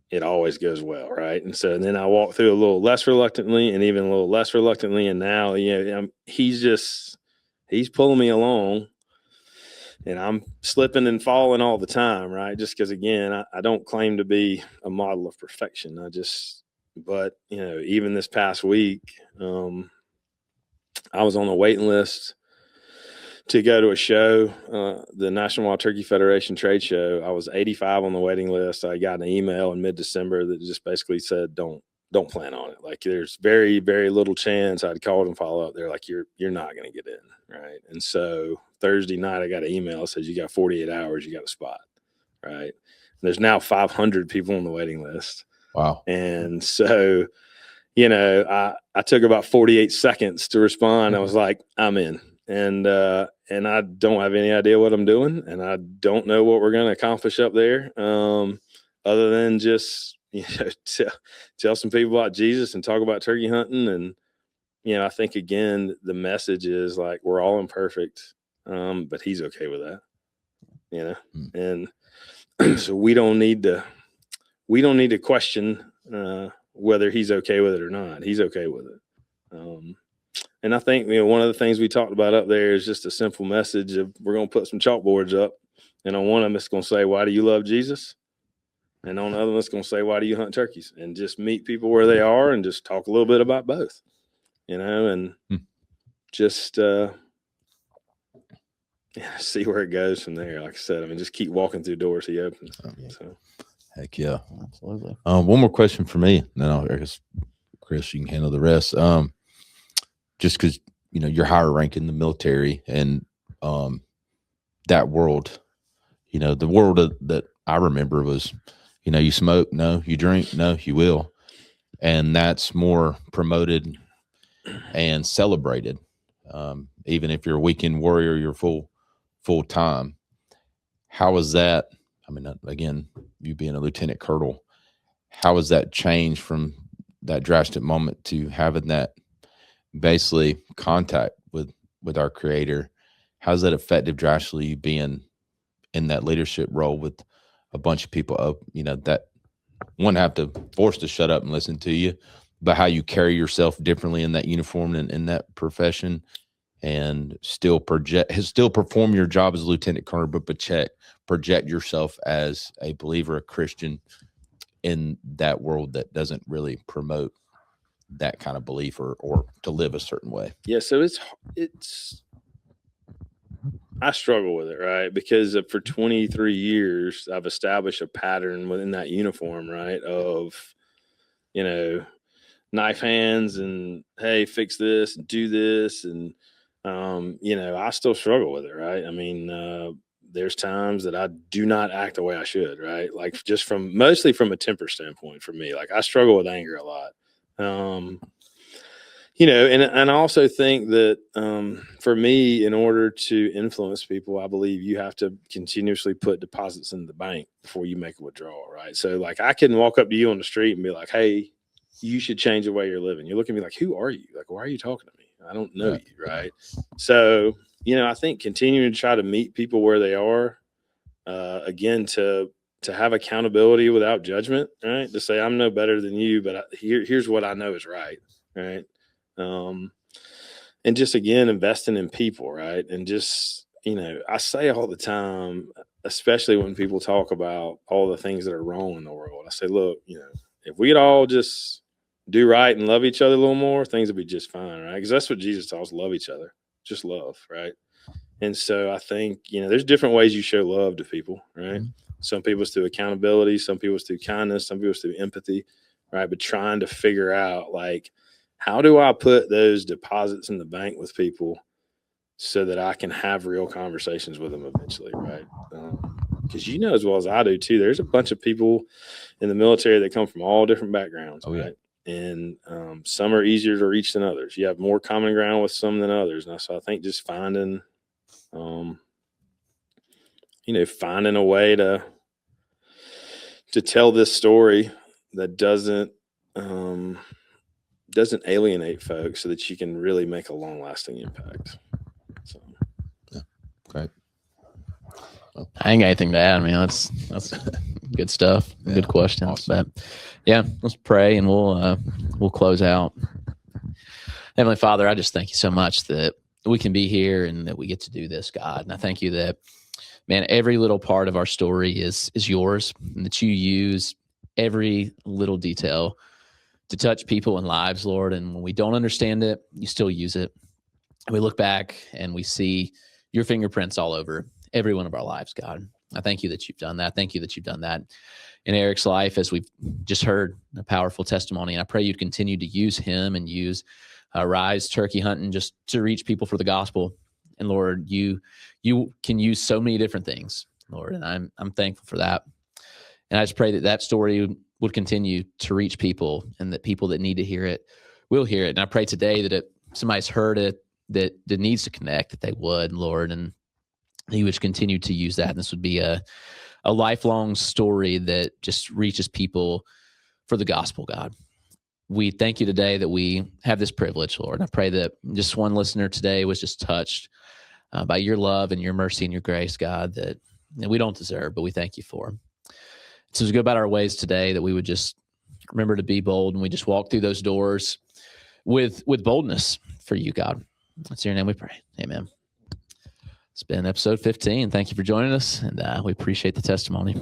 it always goes well, right? And so then I walk through a little less reluctantly, and even a little less reluctantly, and now he's pulling me along. and I'm slipping and falling all the time, right? Just because, again, I don't claim to be a model of perfection. But even this past week, I was on the waiting list to go to a show, the National Wild Turkey Federation trade show. I was 85 on the waiting list. I got an email in mid-December that just basically said, don't plan on it. Like, there's very, very little chance. I'd called and follow up. They're like, you're not going to get in, right? And so Thursday night, I got an email that says, you got 48 hours, you got a spot, right? And there's now 500 people on the waiting list. Wow. And so, I took about 48 seconds to respond. I was like, I'm in. And I don't have any idea what I'm doing, and I don't know what we're going to accomplish up there, other than just tell some people about Jesus and talk about turkey hunting. And I think, again, the message is like, we're all imperfect, but He's okay with that, and so we don't need to question whether He's okay with it or not. He's okay with it. And I think, one of the things we talked about up there is just a simple message of, we're going to put some chalkboards up, and on one of them it's going to say, why do you love Jesus? And on the other one it's going to say, why do you hunt turkeys? And just meet people where they are and just talk a little bit about both, and just see where it goes from there. Like I said, just keep walking through doors He opens. So. Heck yeah. Absolutely. One more question for me, and then I guess, Chris, you can handle the rest. Just because, you're higher ranked in the military, and that world, the world that I remember was, you smoke, no, you drink, no, you will. And that's more promoted and celebrated. Even if you're a weekend warrior, you're full time. How was that? Again, you being a lieutenant colonel, how has that changed from that drastic moment to having that basically contact with our Creator? How's that affected drastically, being in that leadership role with a bunch of people that one have to force to shut up and listen to you, but how you carry yourself differently in that uniform and in that profession, and still perform your job as a lieutenant colonel, but project yourself as a believer, a Christian, in that world that doesn't really promote that kind of belief or to live a certain way. Yeah. So I struggle with it, right? Because for 23 years, I've established a pattern within that uniform, right? Of, knife hands and, hey, fix this, do this. And, I still struggle with it, right? There's times that I do not act the way I should, right? Like, just mostly from a temper standpoint for me. Like, I struggle with anger a lot. And I also think that for me, in order to influence people, I believe you have to continuously put deposits in the bank before you make a withdrawal, right? So, like, I can walk up to you on the street and be like, hey, you should change the way you're living. You look at me like, who are you? Like, why are you talking to me? I don't know you, right? So, I think continuing to try to meet people where they are, again, to have accountability without judgment, right? To say, I'm no better than you, but here's what I know is right, right? And just, again, investing in people, right? And just, I say all the time, especially when people talk about all the things that are wrong in the world, I say, look, if we'd all just do right and love each other a little more, things would be just fine, right? Because that's what Jesus taught us, love each other, just love, right? And so I think, there's different ways you show love to people, right? Mm-hmm. Some people it's through accountability, some people it's through kindness, some people it's through empathy, right? But trying to figure out, like, how do I put those deposits in the bank with people so that I can have real conversations with them eventually, right? Because as well as I do too, there's a bunch of people in the military that come from all different backgrounds, right? And some are easier to reach than others. You have more common ground with some than others. And so I think just finding, finding a way to tell this story that doesn't alienate folks, so that you can really make a long-lasting impact. So, yeah, great. I ain't got anything to add. That's good stuff. Yeah, good questions. Awesome. But yeah, let's pray and we'll close out. Heavenly Father, I just thank you so much that we can be here and that we get to do this, God. And I thank you that man, every little part of our story is yours, and that you use every little detail to touch people and lives, Lord. And when we don't understand it, you still use it. And we look back and we see your fingerprints all over every one of our lives, God. I thank you that you've done that. Thank you that you've done that in Eric's life, as we've just heard a powerful testimony. And I pray you'd continue to use him and use Rise Turkey Hunting just to reach people for the gospel. And Lord, you can use so many different things, Lord, and I'm thankful for that. And I just pray that story would continue to reach people, and that people that need to hear it will hear it. And I pray today that if somebody's heard it that needs to connect, that they would, Lord, and you would continue to use that. And this would be a lifelong story that just reaches people for the gospel, God. We thank you today that we have this privilege, Lord. And I pray that just one listener today was just touched by your love and your mercy and your grace, God, that we don't deserve, but we thank you for. So as we go about our ways today, that we would just remember to be bold, and we just walk through those doors with boldness for you, God. That's in your name we pray. Amen. It's been episode 15. Thank you for joining us, and we appreciate the testimony.